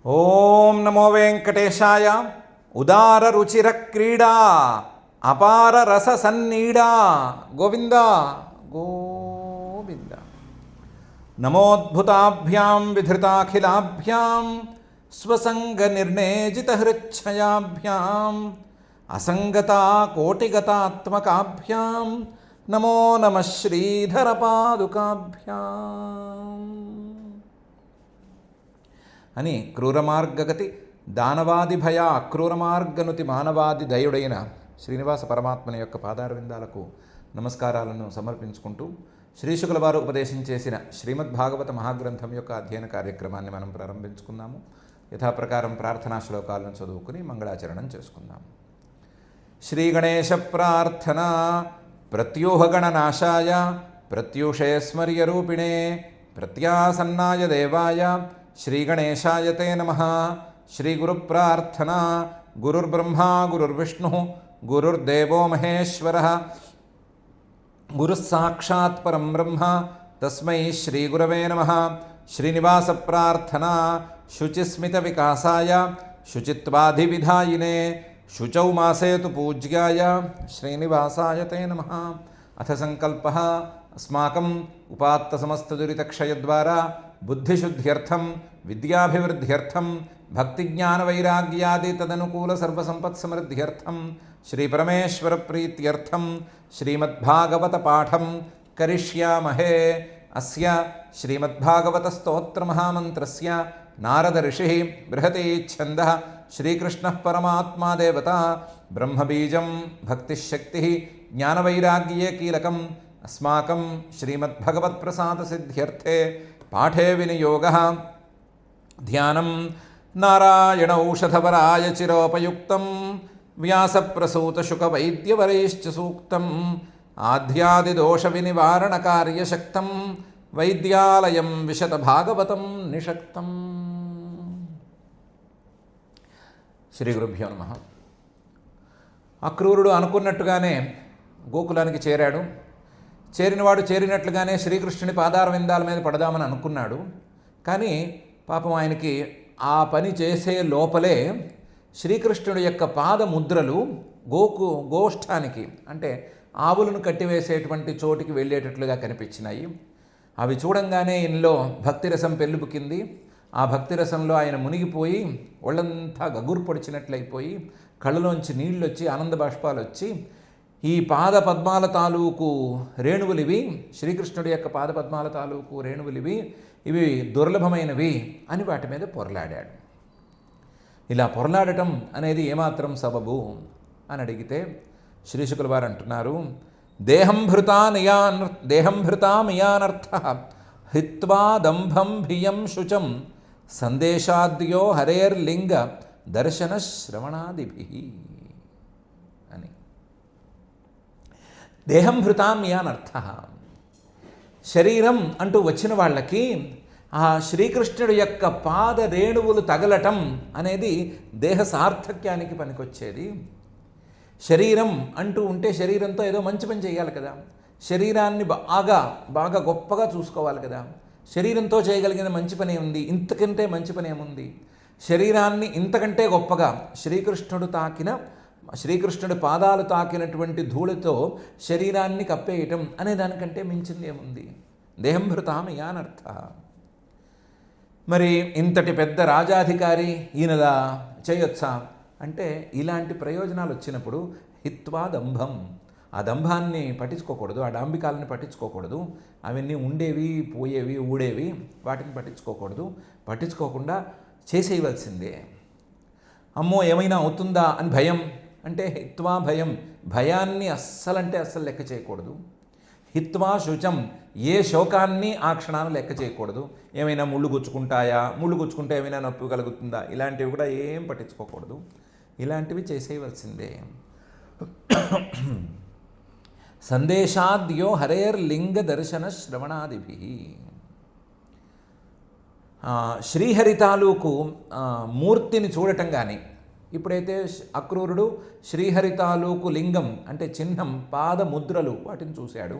ఓం నమో వెంకటేశాయ. ఉదార రుచిర క్రీడా అపార రస సన్నీడా గోవింద గోవింద. నమోద్భుతాభ్యాం విధృతాఖిలాభ్యాం స్వసంగ నిర్ణేజిత హృచ్ఛయాభ్యాం అసంగతా కోటిగతాత్మకాభ్యాం నమో నమః శ్రీధర పాదుకాభ్యాం అని క్రూరమార్గగతి దానవాది భయ అక్రూరమార్గనుతి మానవాది దయుడైన శ్రీనివాస పరమాత్మని యొక్క పాదారవిందాలకు నమస్కారాలను సమర్పించుకుంటూ శ్రీశుకుల వారు ఉపదేశం చేసిన శ్రీమద్భాగవత మహాగ్రంథం యొక్క అధ్యయన కార్యక్రమాన్ని మనం ప్రారంభించుకుందాము. యథాప్రకారం ప్రార్థనా శ్లోకాలను చదువుకుని మంగళాచరణం చేసుకుందాము. శ్రీ గణేశ ప్రార్థన. ప్రత్యూహగణనాశాయ ప్రత్యూషేస్మర్యరూపిణే ప్రత్యాసన్నాయ దేవాయ శ్రీగణేశాయ తే నమః. శ్రీగురుప్రార్థనా. గురుర్బ్రహ్మా గురుర్విష్ణు గురుర్దేవో మహేశ్వరః గురుస్సాక్షాత్ పరం బ్రహ్మ తస్మై శ్రీగురవే నమః. శ్రీనివాస ప్రార్థనా. శుచిస్మిత వికాసాయ శుచిత్వాధివిధాయినే శుచౌ మాసేతు పూజ్యాయ శ్రీనివాసాయ తే నమః. అథ సంకల్పః. అస్మాకం ఉపాత్త సమస్త దురితక్షయద్వారా బుద్ధిశుద్ధ్యర్థం విద్యాభివృద్ధ్యర్థం భక్తిజ్ఞానవైరాగ్యాది తదనుకూల సర్వసంపత్సమృద్ధ్యర్థం శ్రీపరమేశ్వర ప్రీత్యర్థం శ్రీమద్భాగవత పాఠం కరిష్యామహే. అస్య శ్రీమద్భాగవత స్తోత్ర మహామంత్రస్య నారద ఋషి బృహతి ఛందః శ్రీకృష్ణః పరమాత్మా దేవత బ్రహ్మబీజం భక్తిశక్తి జ్ఞానవైరాగ్యే కీలకం. అస్మాకం శ్రీమద్భగవత్ప్రసాదసిద్ధ్యర్థే పాఠే వినియోగః. ధ్యానం నారాయణౌషధవరాయ చిరోపయుక్తం వ్యాసప్రసూతశుకవైద్యవరైశ్చ సూక్తం ఆధ్యాదిదోషవినివారణకార్యశక్తం వైద్యాలయం విశతభాగవతం నిషక్తం. శ్రీ గురుభ్యో నమః. అక్రూరుడు అనుకున్నట్టుగానే గోకులానికి చేరాడు. చేరినవాడు చేరినట్లుగానే శ్రీకృష్ణుని పాదారవిందాల మీద పడదామని అనుకున్నాడు. కానీ పాపం ఆయనకి ఆ పని చేసే లోపలే శ్రీకృష్ణుడి యొక్క పాదముద్రలు గోష్ఠానికి అంటే ఆవులను కట్టివేసేటువంటి చోటికి వెళ్ళేటట్లుగా కనిపించినాయి. అవి చూడంగానే ఈయనలో భక్తిరసం పెళ్ళుబుకింది. ఆ భక్తిరసంలో ఆయన మునిగిపోయి ఒళ్ళంతా గగురు పొడిచినట్లయిపోయి కళ్ళలోంచి నీళ్ళు వచ్చి ఆనంద బాష్పాలు వచ్చి ఈ పాద పద్మాల తాలూకు రేణువులివి, శ్రీకృష్ణుడి యొక్క పాద పద్మాల తాలూకు రేణువులివి, ఇవి దుర్లభమైనవి అని వాటి మీద పొరలాడాడు. ఇలా పొరలాడటం అనేది ఏమాత్రం సబబు అని అడిగితే శ్రీశుకుల వారు అంటున్నారు, దేహం భృతామియానర్థ హిత్వా దంభం భియం శుచం సందేశాద్యో హరేర్లింగ దర్శన శ్రవణాదిభి అని. దేహం భృతామ్యానర్థ, శరీరం అంటూ వచ్చిన వాళ్ళకి ఆ శ్రీకృష్ణుడి యొక్క పాద రేణువులు తగలటం అనేది దేహ సార్థక్యానికి పనికొచ్చేది. శరీరం అంటూ ఉంటే శరీరంతో ఏదో మంచి పని చేయాలి కదా, శరీరాన్ని బాగా గొప్పగా చూసుకోవాలి కదా. శరీరంతో చేయగలిగిన మంచి పని ఉంది, ఇంతకంటే మంచి పని ఏముంది? శరీరాన్ని ఇంతకంటే గొప్పగా శ్రీకృష్ణుడి పాదాలు తాకినటువంటి ధూళితో శరీరాన్ని కప్పేయటం అనే దానికంటే మించింది ఏముంది? దేహం భృతామియానర్థ. మరి ఇంతటి పెద్ద రాజాధికారి ఈయనలా చేయొచ్చా అంటే, ఇలాంటి ప్రయోజనాలు వచ్చినప్పుడు హిత్వా దంభం, ఆ దంభాన్ని పట్టించుకోకూడదు, ఆ డాంబికాలని పట్టించుకోకూడదు. అవన్నీ ఉండేవి పోయేవి ఊడేవి, వాటిని పట్టించుకోకుండా చేసేయవలసిందే. అమ్మో ఏమైనా అవుతుందా అని భయం అంటే హిత్వా భయం, భయాన్ని అస్సలంటే అస్సలు లెక్క చేయకూడదు. హిత్వా శుచం, ఏ శోకాన్ని ఆ క్షణాన్ని లెక్క చేయకూడదు. ఏమైనా ముళ్ళు గుచ్చుకుంటాయా, ముళ్ళు గుచ్చుకుంటే ఏమైనా నొప్పి కలుగుతుందా, ఇలాంటివి కూడా ఏం పట్టించుకోకూడదు. ఇలాంటివి చేసేయవలసిందే. సందేశాద్యో హరేర్లింగ దర్శన శ్రవణాదిభి. శ్రీహరి తాలూకు మూర్తిని చూడటం కానీ, ఇప్పుడైతే అక్రూరుడు శ్రీహరి తాలూకు లింగం అంటే చిహ్నం పాదముద్రలు వాటిని చూశాడు.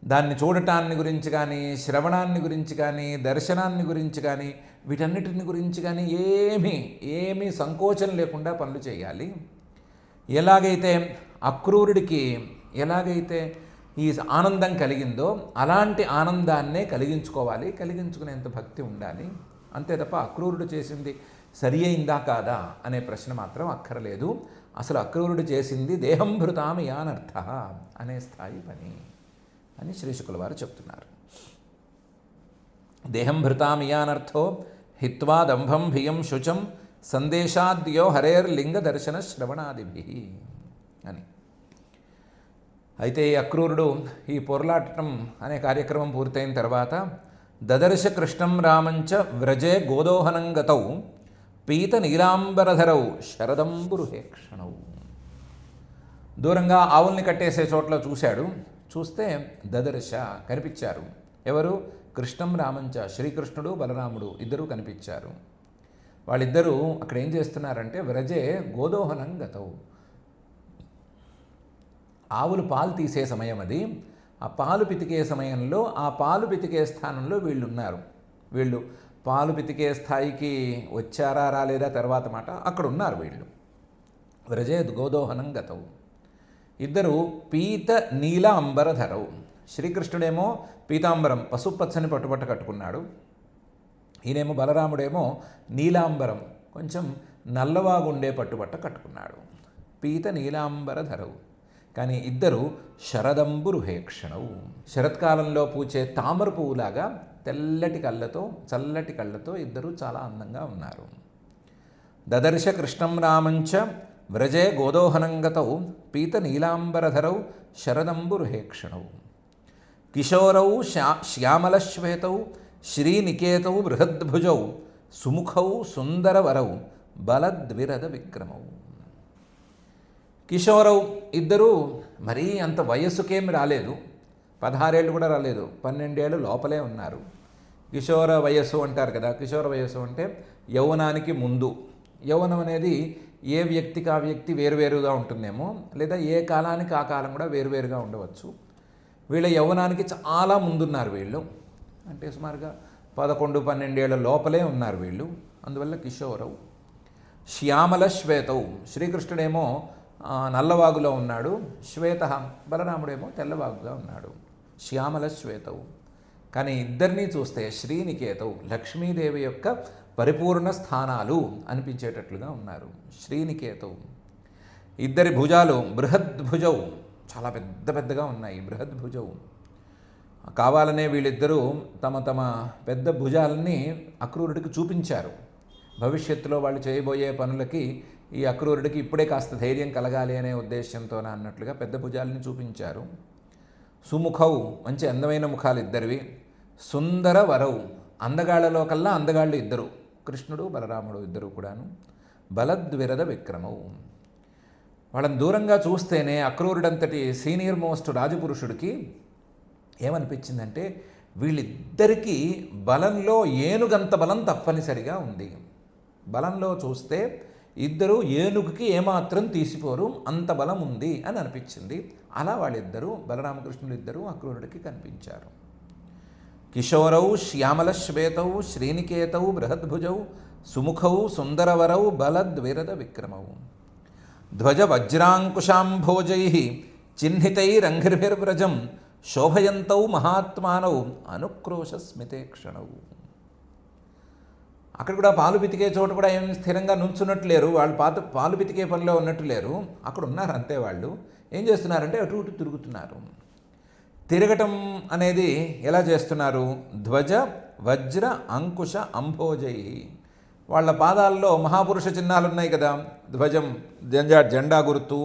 దాన్ని చూడటాన్ని గురించి కానీ, శ్రవణాన్ని గురించి కానీ, దర్శనాన్ని గురించి కానీ, వీటన్నిటిని గురించి కానీ ఏమీ సంకోచం లేకుండా పనులు చేయాలి. ఎలాగైతే అక్రూరుడికి ఈ ఆనందం కలిగిందో అలాంటి ఆనందాన్నే కలిగించుకోవాలి, కలిగించుకునేంత భక్తి ఉండాలి. అంతే తప్ప అక్రూరుడు చేసింది సరి అయిందా కాదా అనే ప్రశ్న మాత్రం అక్కర్లేదు. అసలు అక్రూరుడు చేసింది దేహం భృతామి యానర్థ అనే స్థాయి పని అని శ్రీ శుకుల వారు చెప్తున్నారు. దేహం భృతామి యానర్థో హిత్వా దంభం భియం శుచం సందేశాద్యో హరేర్లింగ దర్శన శ్రవణాదిభి అని. అయితే ఈ అక్రూరుడు ఈ పొరలాటం అనే కార్యక్రమం పూర్తయిన తర్వాత దదర్శ కృష్ణం రామంచ వ్రజే గోదోహనం గతౌ పీత నీలాంబరధరౌ శరదంబురుహేక్షణౌ. దూరంగా ఆవుల్ని కట్టేసే చోట్ల చూశాడు. చూస్తే దదర్శ కనిపించారు. ఎవరు? కృష్ణం రామంచ, శ్రీకృష్ణుడు బలరాముడు ఇద్దరూ కనిపించారు. వాళ్ళిద్దరూ అక్కడ ఏం చేస్తున్నారంటే వ్రజే గోదోహనం గతౌ, ఆవులు పాలు తీసే సమయం అది. ఆ పాలు పితికే సమయంలో ఆ పాలు పితికే స్థానంలో వీళ్ళు ఉన్నారు. వీళ్ళు పాలు పితికే స్థాయికి వచ్చారా రాలేదా తర్వాత మాట, అక్కడ ఉన్నారు వీళ్ళు. వ్రజే గోదోహనం గతవు. ఇద్దరు పీత నీల అంబరధరవు. శ్రీకృష్ణుడేమో పీతాంబరం పసుపచ్చని పట్టుబట్ట కట్టుకున్నాడు. ఈయనేమో బలరాముడేమో నీలాంబరం కొంచెం నల్లవాగుండే పట్టుబట్ట కట్టుకున్నాడు. పీత నీలాంబరధరవు. కానీ ఇద్దరు శరదంబురుహేక్షణవు, శరత్కాలంలో పూచే తామర పువ్వులాగా తెల్లటి కళ్ళతో చల్లటి కళ్ళతో ఇద్దరు చాలా అందంగా ఉన్నారు. దదర్శ కృష్ణం రామంచ వ్రజే గోదోహనంగతౌ పీత నీలాంబరధరౌ శరదంబురుహేక్షణౌ కిశోరౌ శ్యామలశ్వేతౌ శ్రీనికేతౌ బృహద్భుజౌ సుముఖౌ సుందరవరౌ బలద్విరద విక్రమౌ. కిషోరవు ఇద్దరూ మరీ అంత వయస్సుకేమి రాలేదు, 16 ఏళ్ళు కూడా రాలేదు, 12 ఏళ్ళు లోపలే ఉన్నారు. కిషోర వయస్సు అంటారు కదా, కిషోర వయస్సు అంటే యౌవనానికి ముందు. యౌవనం అనేది ఏ వ్యక్తికి ఆ వ్యక్తి వేరువేరుగా ఉంటుందేమో, లేదా ఏ కాలానికి ఆ కాలం కూడా వేరువేరుగా ఉండవచ్చు. వీళ్ళ యౌవనానికి చాలా ముందున్నారు వీళ్ళు, అంటే సుమారుగా 11-12 ఏళ్ళ లోపలే ఉన్నారు వీళ్ళు. అందువల్ల కిషోరవు. శ్యామల శ్వేతవు, శ్రీకృష్ణుడేమో నల్లవాగులో ఉన్నాడు, శ్వేత బలరాముడేమో తెల్లవాగుగా ఉన్నాడు. శ్యామల శ్వేతవు. కానీ ఇద్దరినీ చూస్తే శ్రీనికేతవు, లక్ష్మీదేవి యొక్క పరిపూర్ణ స్థానాలు అనిపించేటట్లుగా ఉన్నారు. శ్రీనికేతవు. ఇద్దరి భుజాలు బృహద్భుజవు, చాలా పెద్దగా ఉన్నాయి. బృహద్భుజవు. కావాలనే వీళ్ళిద్దరూ తమ పెద్ద భుజాలని అక్రూరుడికి చూపించారు. భవిష్యత్తులో వాళ్ళు చేయబోయే పనులకి ఈ అక్రూరుడికి ఇప్పుడే కాస్త ధైర్యం కలగాలి అనే ఉద్దేశంతో అన్నట్లుగా పెద్ద భుజాలని చూపించారు. సుముఖవు, మంచి అందమైన ముఖాలు ఇద్దరివి. సుందర వరవు, అందగాళ్లలో కల్లా అందగాళ్ళు ఇద్దరు, కృష్ణుడు బలరాముడు ఇద్దరు కూడాను. బలద్విరద విక్రమవు. వాళ్ళని దూరంగా చూస్తేనే అక్రూరుడంతటి సీనియర్ మోస్ట్ రాజపురుషుడికి ఏమనిపించిందంటే వీళ్ళిద్దరికీ బలంలో ఏనుగంత బలం తప్పనిసరిగా ఉంది. బలంలో చూస్తే ఇద్దరు ఏనుగుకి ఏమాత్రం తీసిపోరు, అంత బలం ఉంది అని అనిపించింది. అలా వాళ్ళిద్దరూ బలరామకృష్ణులు ఇద్దరూ అక్రూరుడికి కనిపించారు. కిశోరౌ శ్యామల శ్వేతౌ శ్రీనికేతౌ బృహద్భుజౌ సుముఖౌ సుందరవరౌ బలద్విరద విక్రమౌ ధ్వజ వజ్రాంకుశాంభోజై చిహ్నితైరంఘ్రిభిర్వ్రజం శోభయంతౌ మహాత్మానౌ అనుక్రోశ స్మితేక్షణౌ. అక్కడ కూడా పాలు పితికే చోట కూడా ఏం స్థిరంగా నుంచున్నట్టు లేరు, వాళ్ళు పాలు పితికే పనిలో ఉన్నట్టు లేరు, అక్కడ ఉన్నారు అంతే. వాళ్ళు ఏం చేస్తున్నారంటే అటు ఇటు తిరుగుతున్నారు. తిరగటం అనేది ఎలా చేస్తున్నారు? ధ్వజ వజ్ర అంకుశ అంభోజై. వాళ్ళ పాదాల్లో మహాపురుష చిహ్నాలు ఉన్నాయి కదా, ధ్వజం జెండా గుర్తు,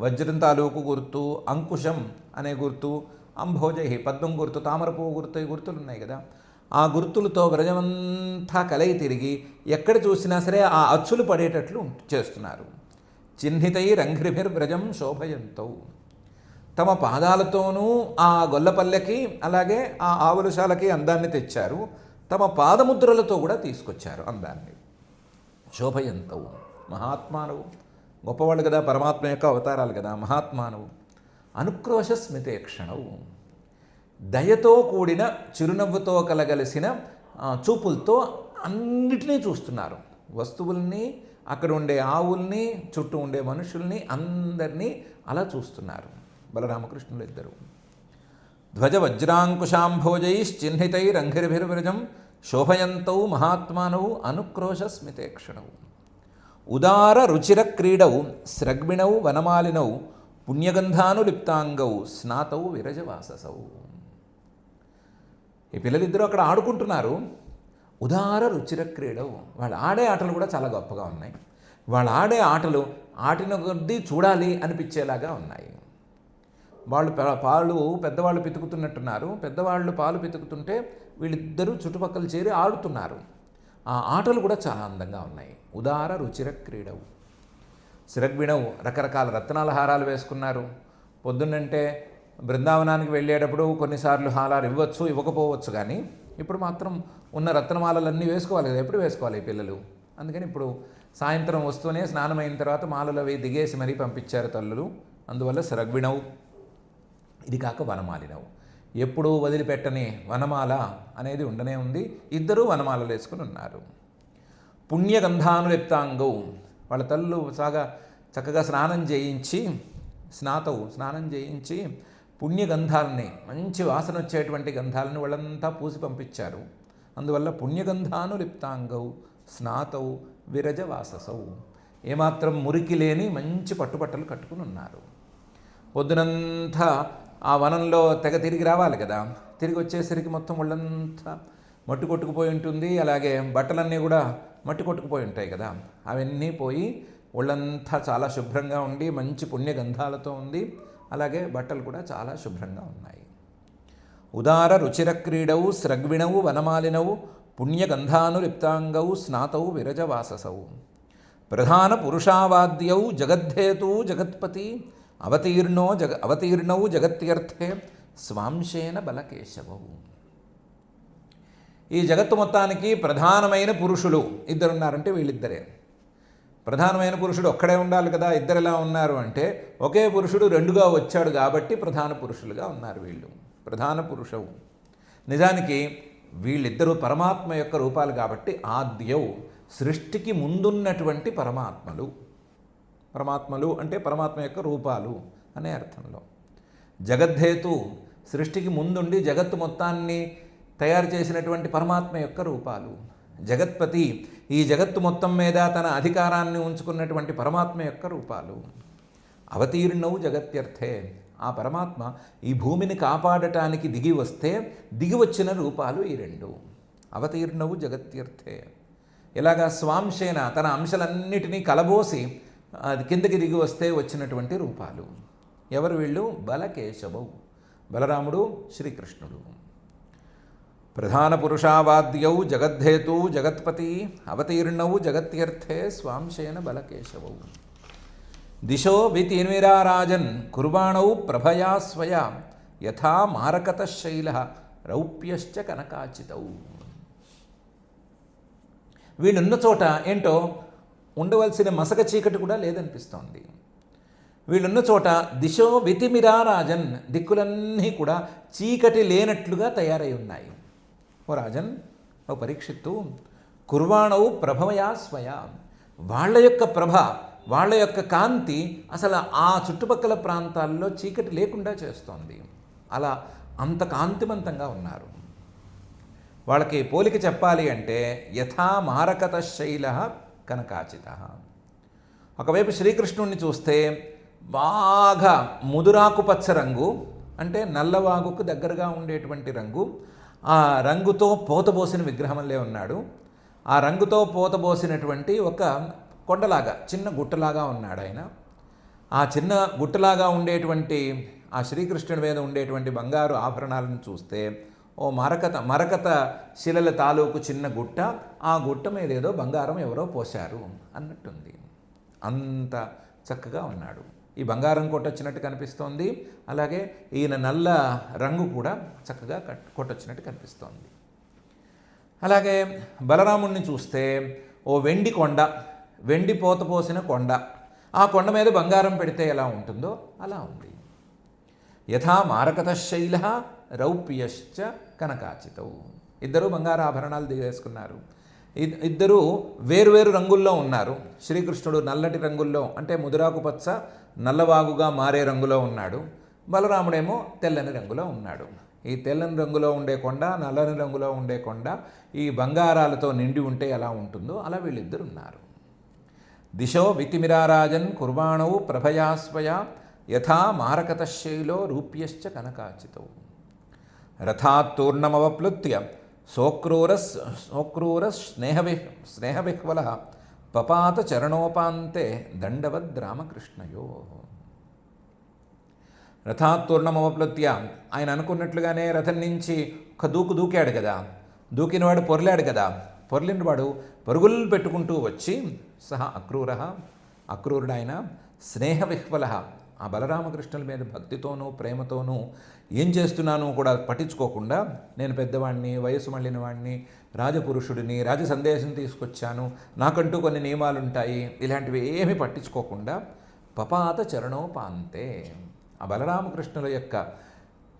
వజ్రం తాలూకు గుర్తు, అంకుశం అనే గుర్తు, అంభోజై పద్మం గుర్తు, తామర పువ్వు గుర్తు, ఈ గుర్తులు ఉన్నాయి కదా. ఆ గుర్తులతో వ్రజమంతా కలయి తిరిగి ఎక్కడ చూసినా సరే ఆ అచ్చులు పడేటట్లు చేస్తున్నారు. చిహ్నితైరంఘ్రిభిర్వ్రజం శోభయంతౌ. తమ పాదాలతోనూ ఆ గొల్లపల్లెకి అలాగే ఆ ఆవులశాలకి అందాన్ని తెచ్చారు, తమ పాదముద్రలతో కూడా తీసుకొచ్చారు అందాన్ని. శోభయంతవు. మహాత్మానవు, గొప్పవాళ్ళు కదా, పరమాత్మ యొక్క అవతారాలు కదా, మహాత్మానవు. అనుక్రోశ స్మితేక్షణవు. దయతో కూడిన చిరునవ్వుతో కలగలిసిన చూపులతో అన్నిటినీ చూస్తున్నారు. వస్తువుల్ని, అక్కడ ఉండే ఆవుల్ని, చుట్టూ ఉండే మనుషుల్ని, అందరినీ అలా చూస్తున్నారు బలరామకృష్ణులు ఇద్దరు. ధ్వజ వజ్రాంకుశాంభోజైశ్చిహ్నితైరంఘిరభిర్వ్రజం శోభయంతౌ మహాత్మానౌ అనుక్రోశ స్మితేక్షణౌ ఉదార రుచిర క్రీడౌ స్రగ్మిణౌ వనమాలినౌ పుణ్యగంధానులిప్తాంగౌ స్నాతౌ విరజవాససౌ. ఈ పిల్లలిద్దరూ అక్కడ ఆడుకుంటున్నారు. ఉదార రుచిర క్రీడవు, వాళ్ళు ఆడే ఆటలు కూడా చాలా గొప్పగా ఉన్నాయి. వాళ్ళు ఆడే ఆటలు ఆటిన కొద్దీ చూడాలి అనిపించేలాగా ఉన్నాయి. వాళ్ళు పాలు పెద్దవాళ్ళు పితుకుతున్నట్టున్నారు. పెద్దవాళ్ళు పాలు పితుకుతుంటే వీళ్ళిద్దరూ చుట్టుపక్కల చేరి ఆడుతున్నారు. ఆ ఆటలు కూడా చాలా అందంగా ఉన్నాయి. ఉదార రుచిర క్రీడవు. శిరగ్విణవు, రకరకాల రత్నాల హారాలు వేసుకున్నారు. పొద్దున్నంటే బృందావనానికి వెళ్ళేటప్పుడు కొన్నిసార్లు హారాలు ఇవ్వచ్చు, ఇవ్వకపోవచ్చు. కానీ ఇప్పుడు మాత్రం ఉన్న రత్నమాలలన్నీ వేసుకోవాలి కదా, ఎప్పుడు వేసుకోవాలి ఈ పిల్లలు. అందుకని ఇప్పుడు సాయంత్రం వస్తూనే స్నానం అయిన తర్వాత మాలలు అవి దిగేసి మరీ పంపించారు తల్లులు. అందువల్ల శిరగ్విణవు. ఇది కాక వనమాలినవు, ఎప్పుడూ వదిలిపెట్టని వనమాల అనేది ఉండనే ఉంది. ఇద్దరూ వనమాలలు వేసుకుని ఉన్నారు. పుణ్యగంధానులిప్తాంగౌ, వాళ్ళ తల్లు చక్కగా స్నానం చేయించి పుణ్యగంధాలని, మంచి వాసన వచ్చేటువంటి గంధాలను వాళ్ళంతా పూసి పంపించారు. అందువల్ల పుణ్యగంధానులిప్తాంగౌ స్నాతౌ విరజవాససౌ, ఏమాత్రం మురికి లేని మంచి పట్టుబట్టలు కట్టుకుని ఉన్నారు. పొద్దునంతా ఆ వనంలో తెగ తిరిగి రావాలి కదా, తిరిగి వచ్చేసరికి మొత్తం ఒళ్ళంతా మట్టి కొట్టుకుపోయి ఉంటుంది. అలాగే బట్టలన్నీ కూడా మట్టి కొట్టుకుపోయి ఉంటాయి కదా, అవన్నీ పోయి ఒళ్ళంతా చాలా శుభ్రంగా ఉండి మంచి పుణ్యగంధాలతో ఉంది. అలాగే బట్టలు కూడా చాలా శుభ్రంగా ఉన్నాయి. ఉదార రుచిర క్రీడౌ స్రగ్విణౌ వనమాలినౌ పుణ్యగంధానులిప్తాంగౌ స్నాతౌ విరజవాససౌ ప్రధాన పురుషావాద్యౌ జగద్ధేతూ జగత్పతి అవతీర్ణౌ జగత్యర్థే స్వాంశేన బలకేశవౌ. ఈ జగత్తు మొత్తానికి ప్రధానమైన పురుషులు ఇద్దరున్నారంటే వీళ్ళిద్దరే. ప్రధానమైన పురుషుడు ఒక్కడే ఉండాలి కదా, ఇద్దరు ఎలా ఉన్నారు అంటే ఒకే పురుషుడు రెండుగా వచ్చాడు కాబట్టి ప్రధాన పురుషులుగా ఉన్నారు వీళ్ళు. ప్రధాన పురుషవు. నిజానికి వీళ్ళిద్దరూ పరమాత్మ యొక్క రూపాలు కాబట్టి ఆద్యౌ, సృష్టికి ముందున్నటువంటి పరమాత్మలు అంటే పరమాత్మ యొక్క రూపాలు అనే అర్థంలో. జగద్ధేతు, సృష్టికి ముందుండి జగత్తు మొత్తాన్ని తయారు చేసినటువంటి పరమాత్మ యొక్క రూపాలు. జగత్పతి, ఈ జగత్తు మొత్తం మీద తన అధికారాన్ని ఉంచుకున్నటువంటి పరమాత్మ యొక్క రూపాలు. అవతీర్ణవు జగత్యర్థే, ఆ పరమాత్మ ఈ భూమిని కాపాడటానికి దిగి వస్తే దిగి వచ్చిన రూపాలు ఈ రెండు. అవతీర్ణవు జగత్యర్థే. ఇలాగా స్వాంశేన, తన అంశాలన్నిటినీ కలబోసి అది కిందకి దిగి వస్తే వచ్చినటువంటి రూపాలు. ఎవరు వీళ్ళు? బలకేశవౌ, బలరాముడు, శ్రీకృష్ణుడు. ప్రధాన పురుషావాద్యౌ జగద్ధేతూ జగత్పతి అవతీర్ణౌ జగత్యర్థే స్వాంశేన బలకేశవౌ. దిశో వితిర్మిరారాజన్ కుర్వాణౌ ప్రభయా స్వయా యథా మారకతశైల రౌప్యశ్చ కనకాచితౌ. వీళ్ళున్న చోట ఏంటో ఉండవలసిన మసక చీకటి కూడా లేదనిపిస్తోంది. వీళ్ళున్న చోట దిశో వితిమిరారాజన్, దిక్కులన్నీ కూడా చీకటి లేనట్లుగా తయారై ఉన్నాయి. ఓ రాజన్, ఓ పరీక్షిత్తు, కుర్వాణౌ ప్రభవయా స్వయా, వాళ్ళ యొక్క ప్రభ, వాళ్ళ యొక్క కాంతి అసలు ఆ చుట్టుపక్కల ప్రాంతాల్లో చీకటి లేకుండా చేస్తోంది. అలా అంత కాంతివంతంగా ఉన్నారు. వాళ్ళకి పోలిక చెప్పాలి అంటే యథా మారకత శైల కనకాచిత. ఒకవైపు శ్రీకృష్ణుడిని చూస్తే బాగా ముదురాకుపచ్చ రంగు, అంటే నల్లవాగుకు దగ్గరగా ఉండేటువంటి రంగు. ఆ రంగుతో పోతబోసిన విగ్రహంలే ఉన్నాడు. ఆ రంగుతో పోతబోసినటువంటి ఒక కొండలాగా, చిన్న గుట్టలాగా ఉన్నాడు ఆయన. ఆ చిన్న గుట్టలాగా ఉండేటువంటి ఆ శ్రీకృష్ణుడి మీద ఉండేటువంటి బంగారు ఆభరణాలను చూస్తే ఓ మరకత శిలల తాలూకు చిన్న గుట్ట, ఆ గుట్ట మీద ఏదో బంగారం ఎవరో పోశారు అన్నట్టుంది. అంత చక్కగా ఉన్నాడు. ఈ బంగారం కొట్టొచ్చినట్టు కనిపిస్తోంది. అలాగే ఈయన నల్ల రంగు కూడా చక్కగా కొట్టొచ్చినట్టు కనిపిస్తోంది. అలాగే బలరాముణ్ణి చూస్తే ఓ వెండి కొండ, వెండి పోత పోసిన కొండ, ఆ కొండ మీద బంగారం పెడితే ఎలా ఉంటుందో అలా ఉంది. యథా మారకత శైల రౌప్యశ్చ కనకాచితౌ. ఇద్దరు బంగారాభరణాలు దిగేసుకున్నారు. ఇద్దరు వేరువేరు రంగుల్లో ఉన్నారు. శ్రీకృష్ణుడు నల్లటి రంగుల్లో అంటే ముదురాకు పచ్చ నల్లవాగుగా మారే రంగులో ఉన్నాడు. బలరాముడేమో తెల్లని రంగులో ఉన్నాడు. ఈ తెల్లని రంగులో ఉండే కొండ, నల్లని రంగులో ఉండే కొండ ఈ బంగారాలతో నిండి ఉంటే ఎలా ఉంటుందో అలా వీళ్ళిద్దరు ఉన్నారు. దిశో వితిమిరారాజన్ కుర్వాణౌ ప్రభయాస్వయ యథా మారకతశైలో రూప్యశ్చ కనకాచితౌ. రథాత్తూర్ణమవప్లుత్య సోక్రూర స్నేహవిహ్వల పపాత చరణోపాంతే దండవద్ రామకృష్ణయో. రథాత్తూర్ణమవప్లుత్య ఆయన అనుకున్నట్లుగానే రథం నుంచి ఒక దూకాడు కదా, దూకినవాడు పొర్లాడు కదా, పొర్లినవాడు పరుగులు పెట్టుకుంటూ వచ్చి అక్రూరుడాయన స్నేహవిహ్వల ఆ బలరామకృష్ణుల మీద భక్తితోనూ ప్రేమతోనూ ఏం చేస్తున్నానో కూడా పట్టించుకోకుండా, నేను పెద్దవాడిని, వయసు మళ్ళిన వాడిని, రాజపురుషుడిని, రాజ సందేశం తీసుకొచ్చాను, నాకంటూ కొన్ని నియమాలు ఉంటాయి, ఇలాంటివి ఏమీ పట్టించుకోకుండా పపాత చరణోపాంతే ఆ బలరామకృష్ణుల యొక్క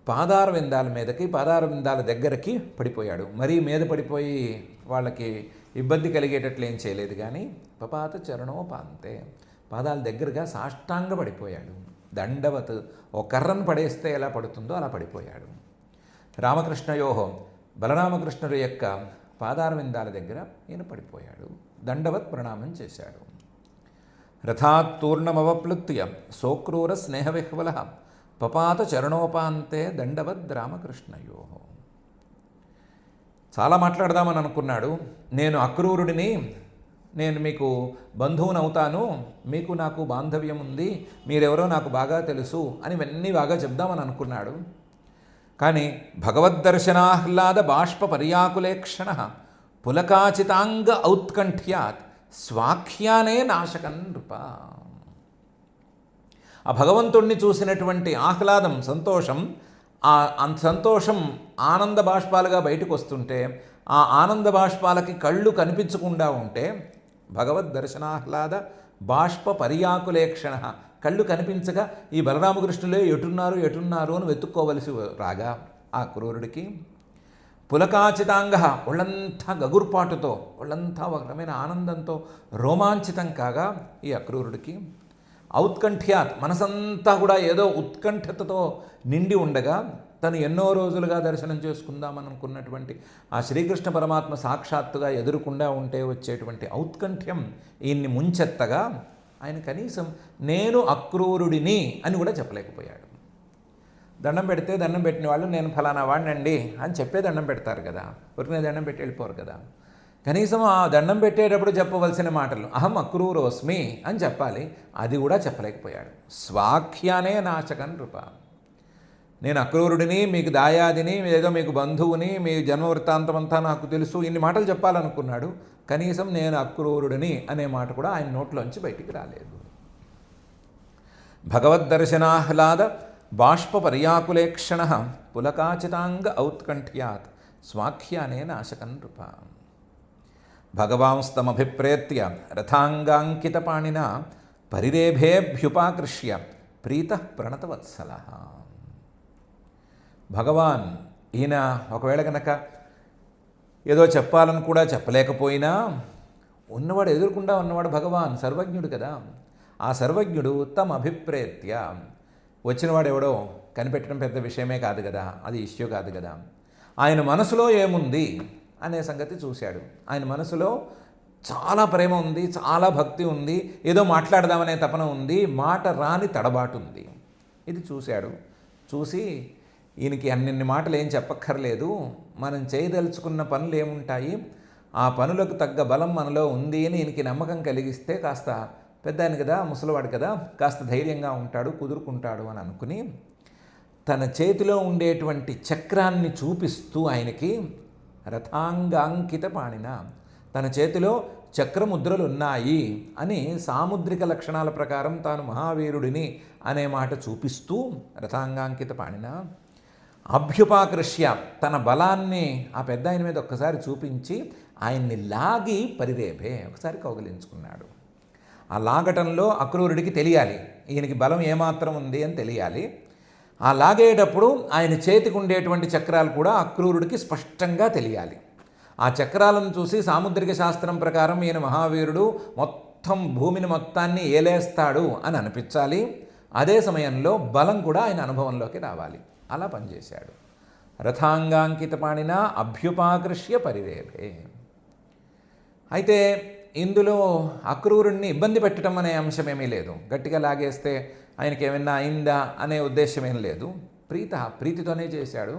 పాదార విందాల దగ్గరికి పడిపోయాడు. మరీ మీద పడిపోయి వాళ్ళకి ఇబ్బంది కలిగేటట్లు ఏం చేయలేదు, కానీ పపాత చరణోపాంతే పాదాల దగ్గరగా సాష్టాంగ పడిపోయాడు. దండవత్ ఓ కర్రను పడేస్తే ఎలా పడుతుందో అలా పడిపోయాడు. రామకృష్ణయోహో బలరామకృష్ణుల యొక్క పాదార విందాల దగ్గర ఈయన పడిపోయాడు. దండవత్ ప్రణామం చేశాడు. రథాత్తూర్ణమవప్లుత్య సోక్రూర స్నేహవిహ్వల పపాత చరణోపాంతే దండవద్ రామకృష్ణయో. చాలా మాట్లాడదామని అనుకున్నాడు. నేను అక్రూరుడిని, నేను మీకు బంధువునవుతాను, మీకు నాకు బాంధవ్యం ఉంది, మీరెవరో నాకు బాగా తెలుసు అని ఇవన్నీ బాగా చెప్దామని అనుకున్నాడు. కానీ భగవద్దర్శనాహ్లాద బాష్ప పర్యాకులేక్షణ పులకాచితాంగ ఔత్కంఠ్యాత్ స్వాఖ్యానే నాశకన్ నృప. ఆ భగవంతుణ్ణి చూసినటువంటి ఆహ్లాదం, సంతోషం, ఆ సంతోషం ఆనంద బాష్పాలుగా బయటకు వస్తుంటే, ఆ ఆనంద బాష్పాలకి కళ్ళు కనిపించకుండా ఉంటే, భగవద్దర్శనాహ్లాద బాష్ప పర్యాకులేక్షణ కళ్ళు కనిపించగా ఈ బలరామకృష్ణులే ఎటున్నారు అని వెతుక్కోవలసి రాగా ఆ క్రూరుడికి పులకాచితాంగ ఒళ్ళంతా గగుర్పాటుతో, ఒళ్ళంతా ఒక రకమైన ఆనందంతో రోమాంచితం కాగా ఈ అక్రూరుడికి ఔత్కంఠ్యాత్ మనసంతా కూడా ఏదో ఉత్కంఠతతో నిండి ఉండగా, తను ఎన్నో రోజులుగా దర్శనం చేసుకుందామని అనుకున్నటువంటి ఆ శ్రీకృష్ణ పరమాత్మ సాక్షాత్తుగా ఎదురుకుండా ఉంటే వచ్చేటువంటి ఔత్కంఠ్యం ఈయన్ని ముంచెత్తగా ఆయన కనీసం నేను అక్రూరుడిని అని కూడా చెప్పలేకపోయాడు. దండం పెడితే దండం పెట్టిన వాళ్ళు నేను ఫలానా వాడినండి అని చెప్పే దండం పెడతారు కదా, ఊరికనే దండం పెట్టి వెళ్ళిపోరు కదా. కనీసం ఆ దండం పెట్టేటప్పుడు చెప్పవలసిన మాటలు అహం అక్రూరోస్మి అని చెప్పాలి, అది కూడా చెప్పలేకపోయాడు. స్వాఖ్యానే నాశకన్ నృప. నేను అక్రూరుడిని, మీకు దాయాదిని, ఏదో మీకు బంధువుని, మీ జన్మవృత్తాంతం అంతా నాకు తెలుసు, ఇన్ని మాటలు చెప్పాలనుకున్నాడు. కనీసం నేను అక్రూరుడిని అనే మాట కూడా ఆయన నోట్లోంచి బయటికి రాలేదు. భగవద్దర్శనాహ్లాద బాష్ప పర్యాకులేక్షణ పులకాచితాంగ ఔత్కంఠ్యాత్ స్వాఖ్యానే నాశకన్ నృప. భగవాంస్తమభిప్రేత్య రథాంగాంకితపాణిన పరిరేభేభ్యుపాకృష్య ప్రీతః ప్రణతవత్సల. భగవాన్ ఈయన ఒకవేళ కనుక ఏదో చెప్పాలని కూడా చెప్పలేకపోయినా, ఉన్నవాడు ఎదురుకుండా ఉన్నవాడు భగవాన్ సర్వజ్ఞుడు కదా, ఆ సర్వజ్ఞుడు తమ అభిప్రేత్య వచ్చినవాడు ఎవడో కనిపెట్టడం పెద్ద విషయమే కాదు కదా, అది ఇష్యూ కాదు కదా, ఆయన మనసులో ఏముంది అనే సంగతి చూశాడు. ఆయన మనసులో చాలా ప్రేమ ఉంది, చాలా భక్తి ఉంది, ఏదో మాట్లాడదామనే తపన ఉంది, మాట రాని తడబాటు ఉంది. ఇది చూశాడు. చూసి ఈయనకి అన్నిన్ని మాటలు ఏం చెప్పక్కర్లేదు, మనం చేయదలుచుకున్న పనులు ఏముంటాయి, ఆ పనులకు తగ్గ బలం మనలో ఉంది అని ఈయనకి నమ్మకం కలిగిస్తే కాస్త పెద్ద ఆయన కదా, ముసలివాడు కదా, కాస్త ధైర్యంగా ఉంటాడు, కుదురుకుంటాడు అని అనుకుని తన చేతిలో ఉండేటువంటి చక్రాన్ని చూపిస్తూ ఆయనకి రథాంగాంకిత పాణిన, తన చేతిలో చక్రముద్రలు ఉన్నాయి అని సాముద్రిక లక్షణాల ప్రకారం తాను మహావీరుడిని అనే మాట చూపిస్తూ రథాంగాంకిత పాణిన అభ్యుపాకృష్య తన బలాన్ని ఆ పెద్ద ఆయన మీద ఒక్కసారి చూపించి ఆయన్ని లాగి పరిరేభే ఒకసారి కౌగిలించుకున్నాడు. ఆ లాగటంలో అక్రూరుడికి తెలియాలి, ఈయనకి బలం ఏమాత్రం ఉంది అని తెలియాలి. ఆ లాగేటప్పుడు ఆయన చేతికి ఉండేటువంటి చక్రాలు కూడా అక్రూరుడికి స్పష్టంగా తెలియాలి. ఆ చక్రాలను చూసి సాముద్రిక శాస్త్రం ప్రకారం ఈయన మహావీరుడు, మొత్తం భూమిని మొత్తాన్ని ఏలేస్తాడు అని అనిపించాలి. అదే సమయంలో బలం కూడా ఆయన అనుభవంలోకి రావాలి. అలా పనిచేశాడు. రథాంగాంకిత పాణిన అభ్యుపాకృష్య పరిరేభే. అయితే ఇందులో అక్రూరుణ్ణి ఇబ్బంది పెట్టడం అనే అంశమేమీ లేదు. గట్టిగా లాగేస్తే ఆయనకి ఏమైనా అయిందా అనే ఉద్దేశమేం లేదు. ప్రీతితోనే చేశాడు.